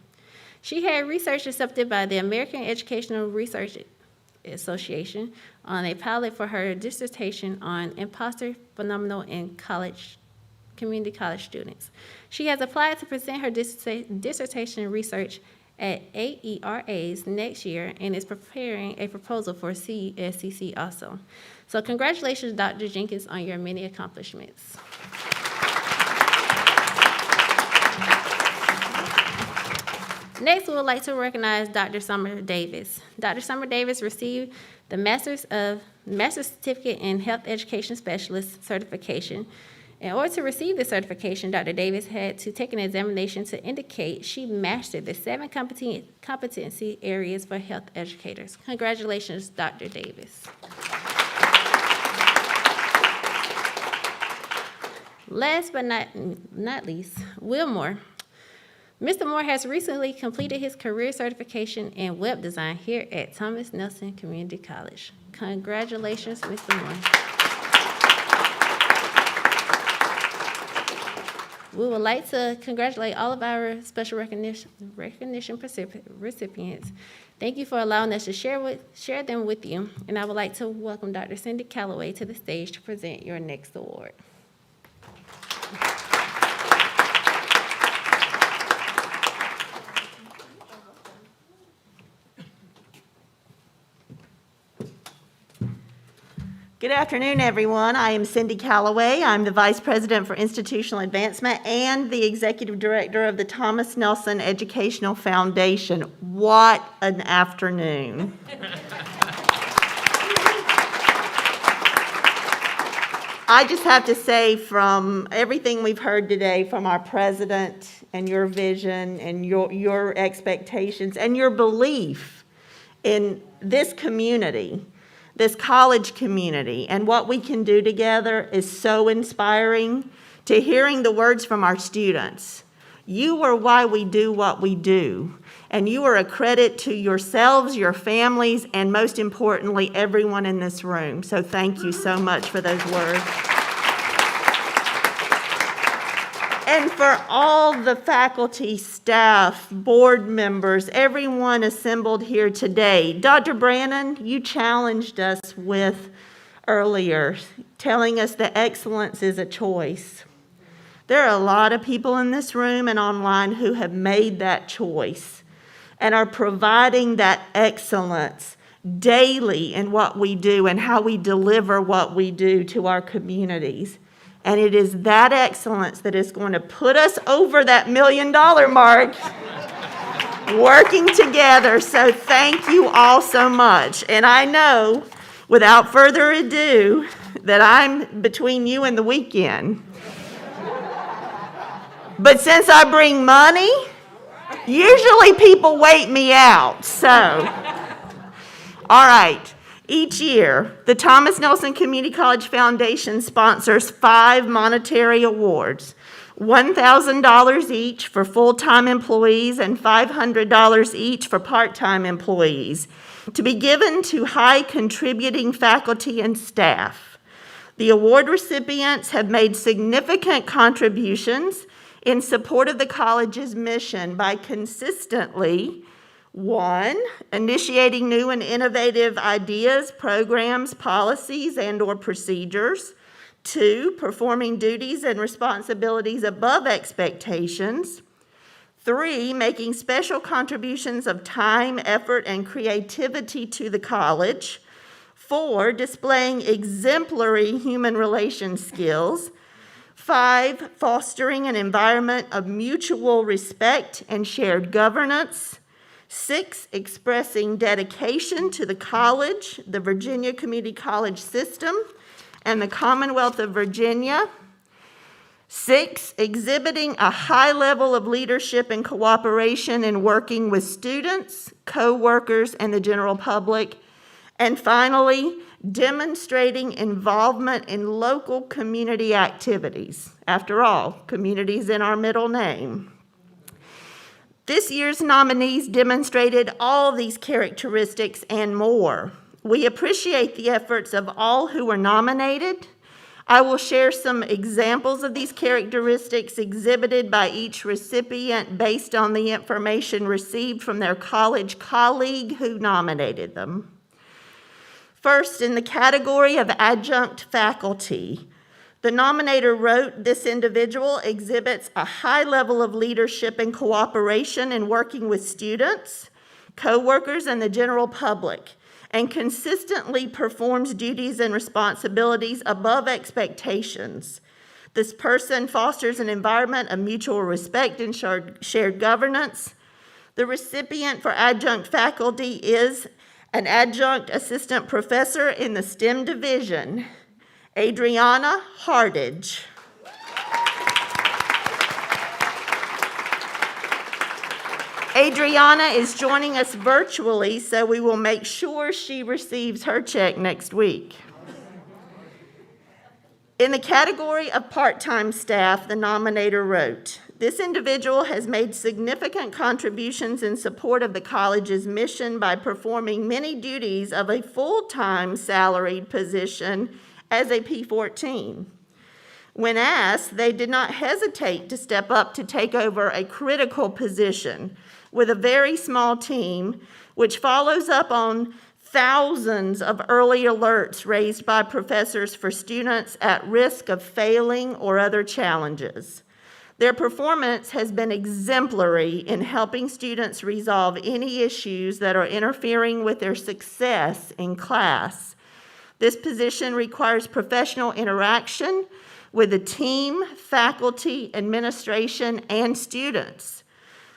She had research accepted by the American Educational Research Association on a pilot for her dissertation on imposter phenomenon in community college students. She has applied to present her dissertation research at AERAs next year and is preparing a proposal for CSCC also. So congratulations, Dr. Jenkins, on your many accomplishments. Next, we would like to recognize Dr. Summer Davis. Dr. Summer Davis received the Master's Certificate in Health Education Specialist certification. In order to receive this certification, Dr. Davis had to take an examination to indicate she mastered the 7 competency areas for health educators. Congratulations, Dr. Davis. Last but not least, Will Moore. Mr. Moore has recently completed his career certification in web design here at Thomas Nelson Community College. Congratulations, Mr. Moore. We would like to congratulate all of our special recognition recipients. Thank you for allowing us to share them with you. And I would like to welcome Dr. Cindy Calloway to the stage to present your next award. Good afternoon, everyone. I am Cindy Calloway. I'm the Vice President for Institutional Advancement and the Executive Director of the Thomas Nelson Educational Foundation. What an afternoon. I just have to say, from everything we've heard today from our president and your vision and your expectations and your belief in this community, this college community, and what we can do together is so inspiring. To hearing the words from our students, you are why we do what we do, and you are a credit to yourselves, your families, and most importantly, everyone in this room. So thank you so much for those words. And for all the faculty, staff, board members, everyone assembled here today. Dr. Brannon, you challenged us with earlier, telling us that excellence is a choice. There are a lot of people in this room and online who have made that choice and are providing that excellence daily in what we do and how we deliver what we do to our communities. And it is that excellence that is going to put us over that $1 million mark, working together. So thank you all so much. And I know, without further ado, that I'm between you and the weekend. But since I bring money, usually people wait me out. So, all right. Each year, the Thomas Nelson Community College Foundation sponsors 5 monetary awards, $1,000 each for full-time employees and $500 each for part-time employees, to be given to high-contributing faculty and staff. The award recipients have made significant contributions in support of the college's mission by consistently 1, initiating new and innovative ideas, programs, policies, and/or procedures. 2, performing duties and responsibilities above expectations. 3, making special contributions of time, effort, and creativity to the college. 4, displaying exemplary human relations skills. 5, fostering an environment of mutual respect and shared governance. 6, expressing dedication to the college, the Virginia Community College system, and the Commonwealth of Virginia. 6, exhibiting a high level of leadership and cooperation in working with students, co-workers, and the general public. And finally, demonstrating involvement in local community activities. After all, community's in our middle name. This year's nominees demonstrated all these characteristics and more. We appreciate the efforts of all who were nominated. I will share some examples of these characteristics exhibited by each recipient based on the information received from their college colleague who nominated them. First, in the category of adjunct faculty, the nominator wrote, "This individual exhibits a high level of leadership and cooperation in working with students, co-workers, and the general public, and consistently performs duties and responsibilities above expectations. This person fosters an environment of mutual respect and shared governance." The recipient for adjunct faculty is an adjunct assistant professor in the STEM division, Adriana Hardage. Adriana is joining us virtually, so we will make sure she receives her check next week. In the category of part-time staff, the nominator wrote, This individual has made significant contributions in support of the college's mission by performing many duties of a full-time salaried position as a P14. When asked, they did not hesitate to step up to take over a critical position with a very small team, which follows up on thousands of early alerts raised by professors for students at risk of failing or other challenges. Their performance has been exemplary in helping students resolve any issues that are interfering with their success in class. This position requires professional interaction with the team, faculty, administration, and students.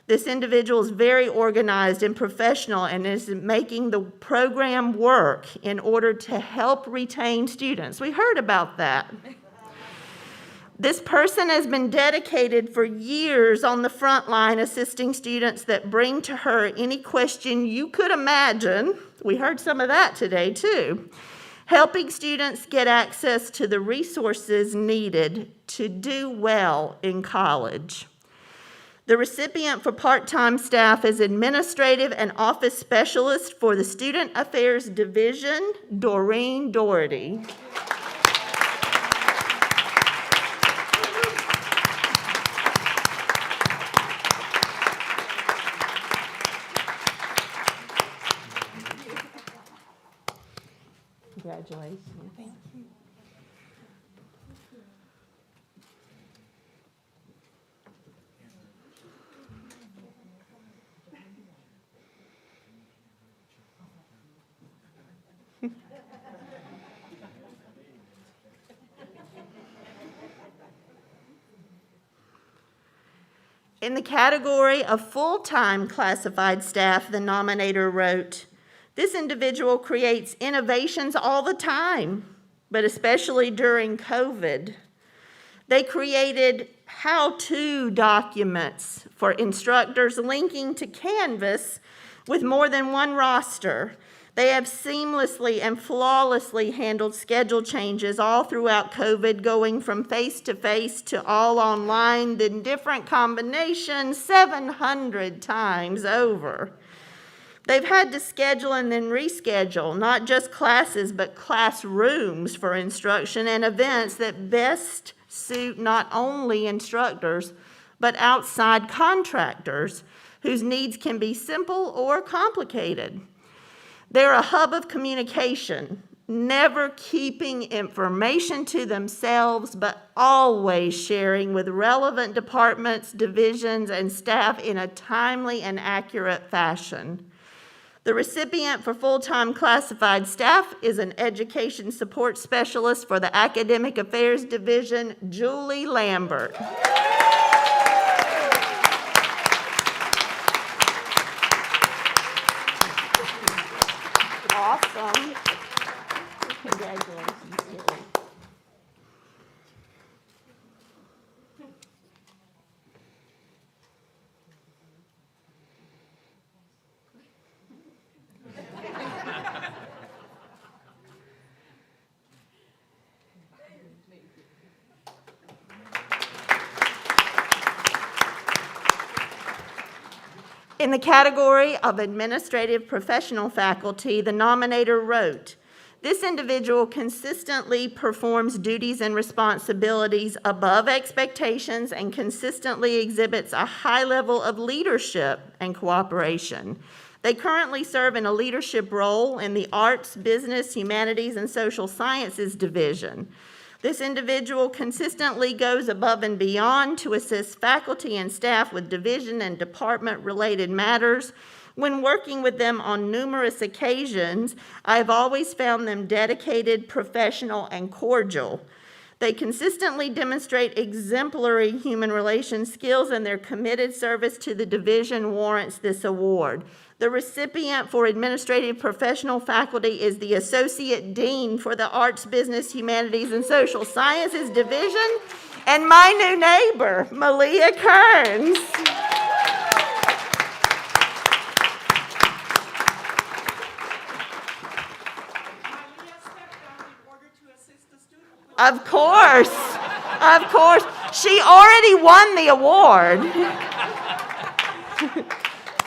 This individual is very organized and professional and is making the program work in order to help retain students. We heard about that. This person has been dedicated for years on the front line assisting students that bring to her any question you could imagine. We heard some of that today too. Helping students get access to the resources needed to do well in college. The recipient for part-time staff is Administrative and Office Specialist for the Student Affairs Division, Doreen Doherty. Congratulations. Thank you. In the category of full-time classified staff, the nominator wrote, "This individual creates innovations all the time, but especially during COVID. They created how-to documents for instructors linking to Canvas with more than one roster. They have seamlessly and flawlessly handled schedule changes all throughout COVID, going from face-to-face to all online, then different combinations 700 times over. They've had to schedule and then reschedule, not just classes, but classrooms for instruction and events that best suit not only instructors, but outside contractors whose needs can be simple or complicated. They're a hub of communication, never keeping information to themselves, but always sharing with relevant departments, divisions, and staff in a timely and accurate fashion. The recipient for full-time classified staff is an education support specialist for the Academic Affairs Division, Julie Lambert." Awesome. Congratulations, Julie. In the category of administrative professional faculty, the nominator wrote, "This individual consistently performs duties and responsibilities above expectations and consistently exhibits a high level of leadership and cooperation. They currently serve in a leadership role in the Arts, Business, Humanities, and Social Sciences Division. This individual consistently goes above and beyond to assist faculty and staff with division and department-related matters. When working with them on numerous occasions, I have always found them dedicated, professional, and cordial. They consistently demonstrate exemplary human relations skills, and their committed service to the division warrants this award. The recipient for administrative professional faculty is the Associate Dean for the Arts, Business, Humanities, and Social Sciences Division, and my new neighbor, Malia Kearns." Of course. She already won the award.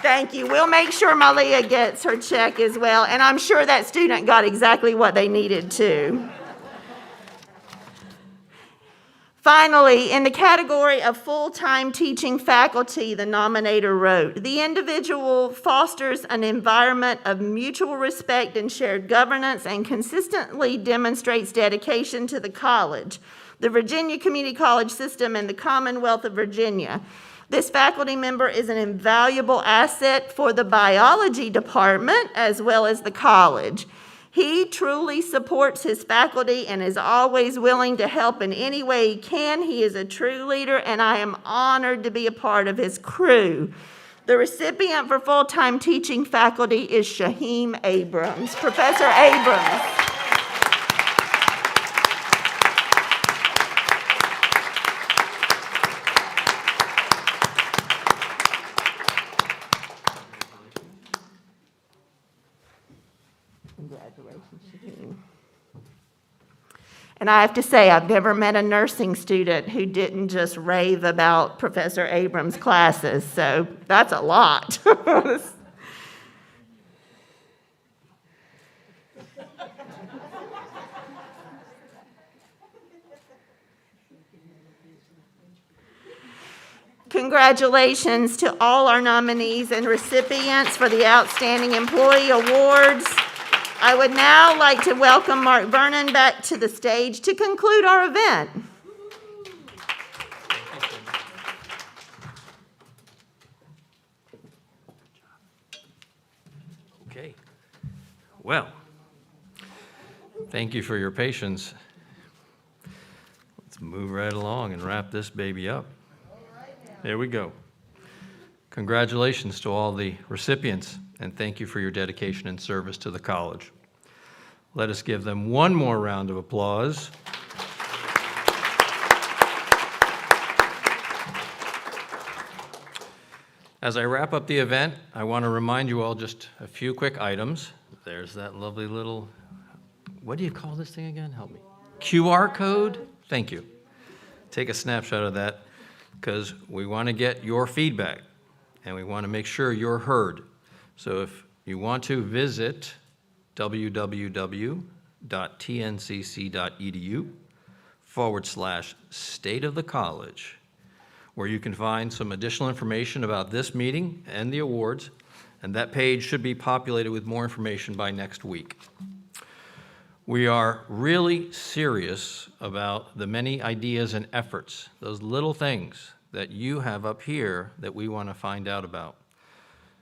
Thank you. We'll make sure Malia gets her check as well, and I'm sure that student got exactly what they needed to. Finally, in the category of full-time teaching faculty, the nominator wrote, the individual fosters an environment of mutual respect and shared governance and consistently demonstrates dedication to the college, the Virginia Community College system, and the Commonwealth of Virginia. This faculty member is an invaluable asset for the biology department as well as the college. He truly supports his faculty and is always willing to help in any way he can. He is a true leader, and I am honored to be a part of his crew. The recipient for full-time teaching faculty is Shaheem Abrams, Professor Abrams. Congratulations, Shaheem. And I have to say, I've never met a nursing student who didn't just rave about Professor Abrams' classes, so that's a lot. Congratulations to all our nominees and recipients for the Outstanding Employee Awards. I would now like to welcome Mark Vernon back to the stage to conclude our event. Okay. Well, thank you for your patience. Let's move right along and wrap this baby up. There we go. Congratulations to all the recipients, and thank you for your dedication and service to the college. Let us give them one more round of applause. As I wrap up the event, I want to remind you all just a few quick items. There's that lovely little, what do you call this thing again? Help me. QR code? Thank you. Take a snapshot of that because we want to get your feedback and we want to make sure you're heard. So if you want to visit www.tncc.edu/state of the college, where you can find some additional information about this meeting and the awards, and that page should be populated with more information by next week. We are really serious about the many ideas and efforts, those little things that you have up here that we want to find out about.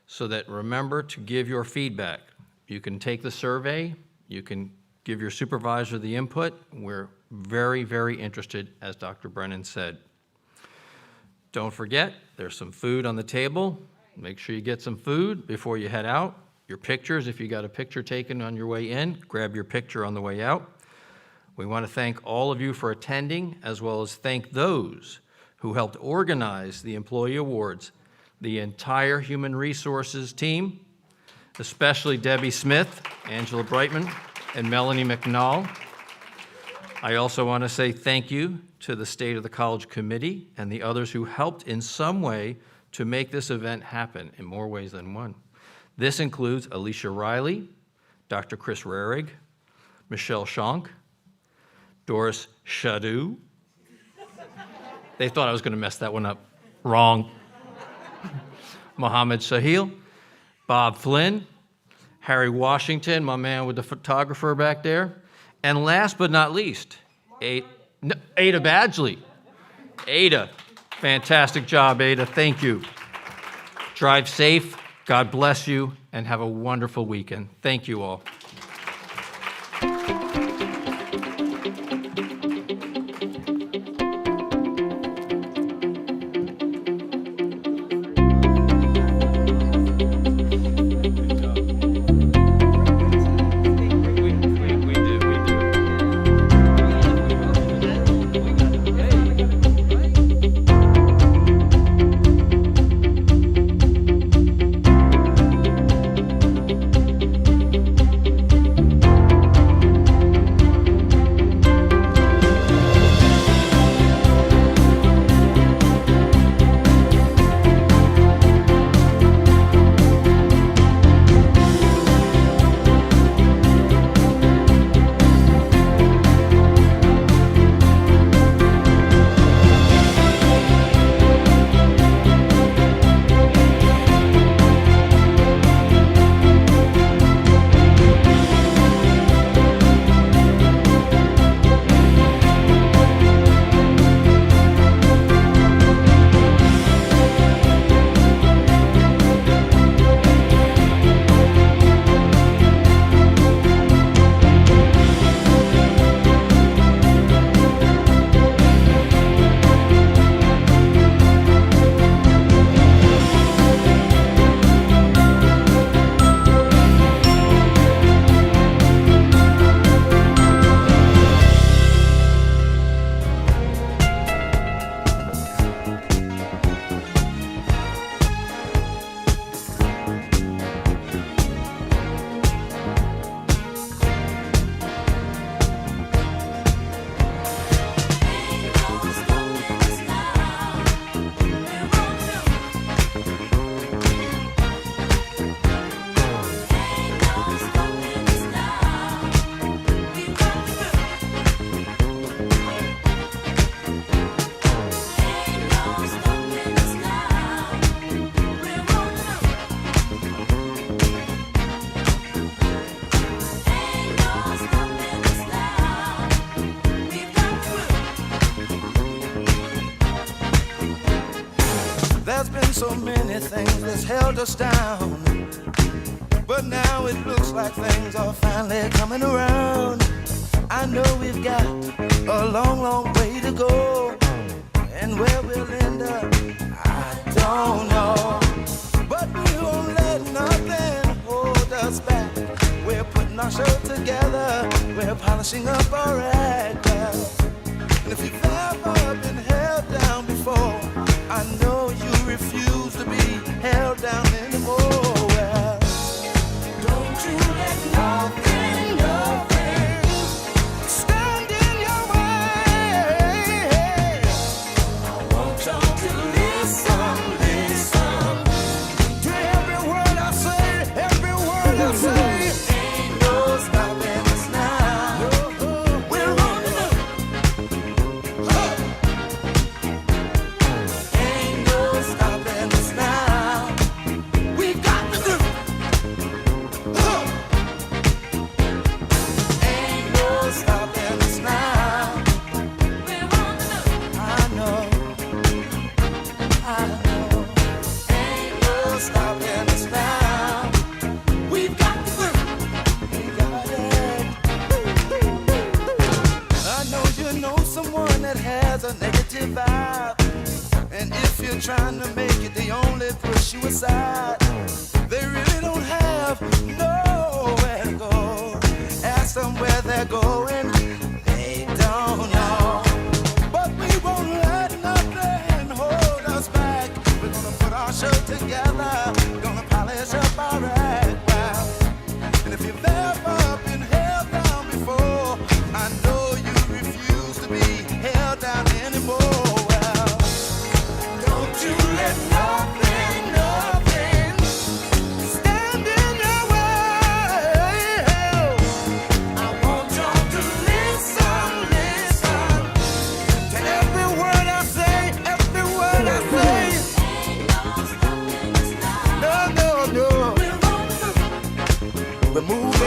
So that remember to give your feedback. You can take the survey, you can give your supervisor the input. We're very, very interested, as Dr. Brennan said. Don't forget, there's some food on the table. Make sure you get some food before you head out. Your pictures, if you got a picture taken on your way in, grab your picture on the way out. We want to thank all of you for attending, as well as thank those who helped organize the employee awards, the entire human resources team, especially Debbie Smith, Angela Brightman, and Melanie McNall. I also want to say thank you to the State of the College Committee and the others who helped in some way to make this event happen in more ways than one. This includes Alicia Riley, Dr. Chris Rarig, Michelle Schonk, Doris Shadu. They thought I was going to mess that one up. Wrong. Mohammed Sahil, Bob Flynn, Harry Washington, my man with the photographer back there, and last but not least, Ada Badgley. Ada, fantastic job, Ada. Thank you. Drive safe. God bless you, and have a wonderful weekend. Thank you all. There's been so many things that's held us down, but now it looks like things are finally coming around. I know we've got a long, long way to go, and where we'll end up, I don't know. But we won't let nothing hold us back. We're putting our show together, we're polishing up our act. And if you've ever been held down before, I know you refuse to be held down anymore. Well, don't you let nothing, nothing stand in your way. I want y'all to listen, listen to every word I say, every word I say. Ain't no stopping us now. We're on the move. Ain't no stopping us now. We got the groove. Ain't no stopping us now. We're on the move. I know. Ain't no stopping us now. We've got the groove. We got it. I know you know someone that has a negative vibe, and if you're trying to make it, they only push you aside. They really don't have nowhere to go. Ask them where they're going, they don't know. But we won't let nothing hold us back. We're gonna put our show together, gonna polish up our act. Wow. And if you've ever been held down before, I know you refuse to be held down anymore. Well, don't you let nothing, nothing stand in your way. I want y'all to listen, listen to every word I say, every word I say. No, no, no. We're moving.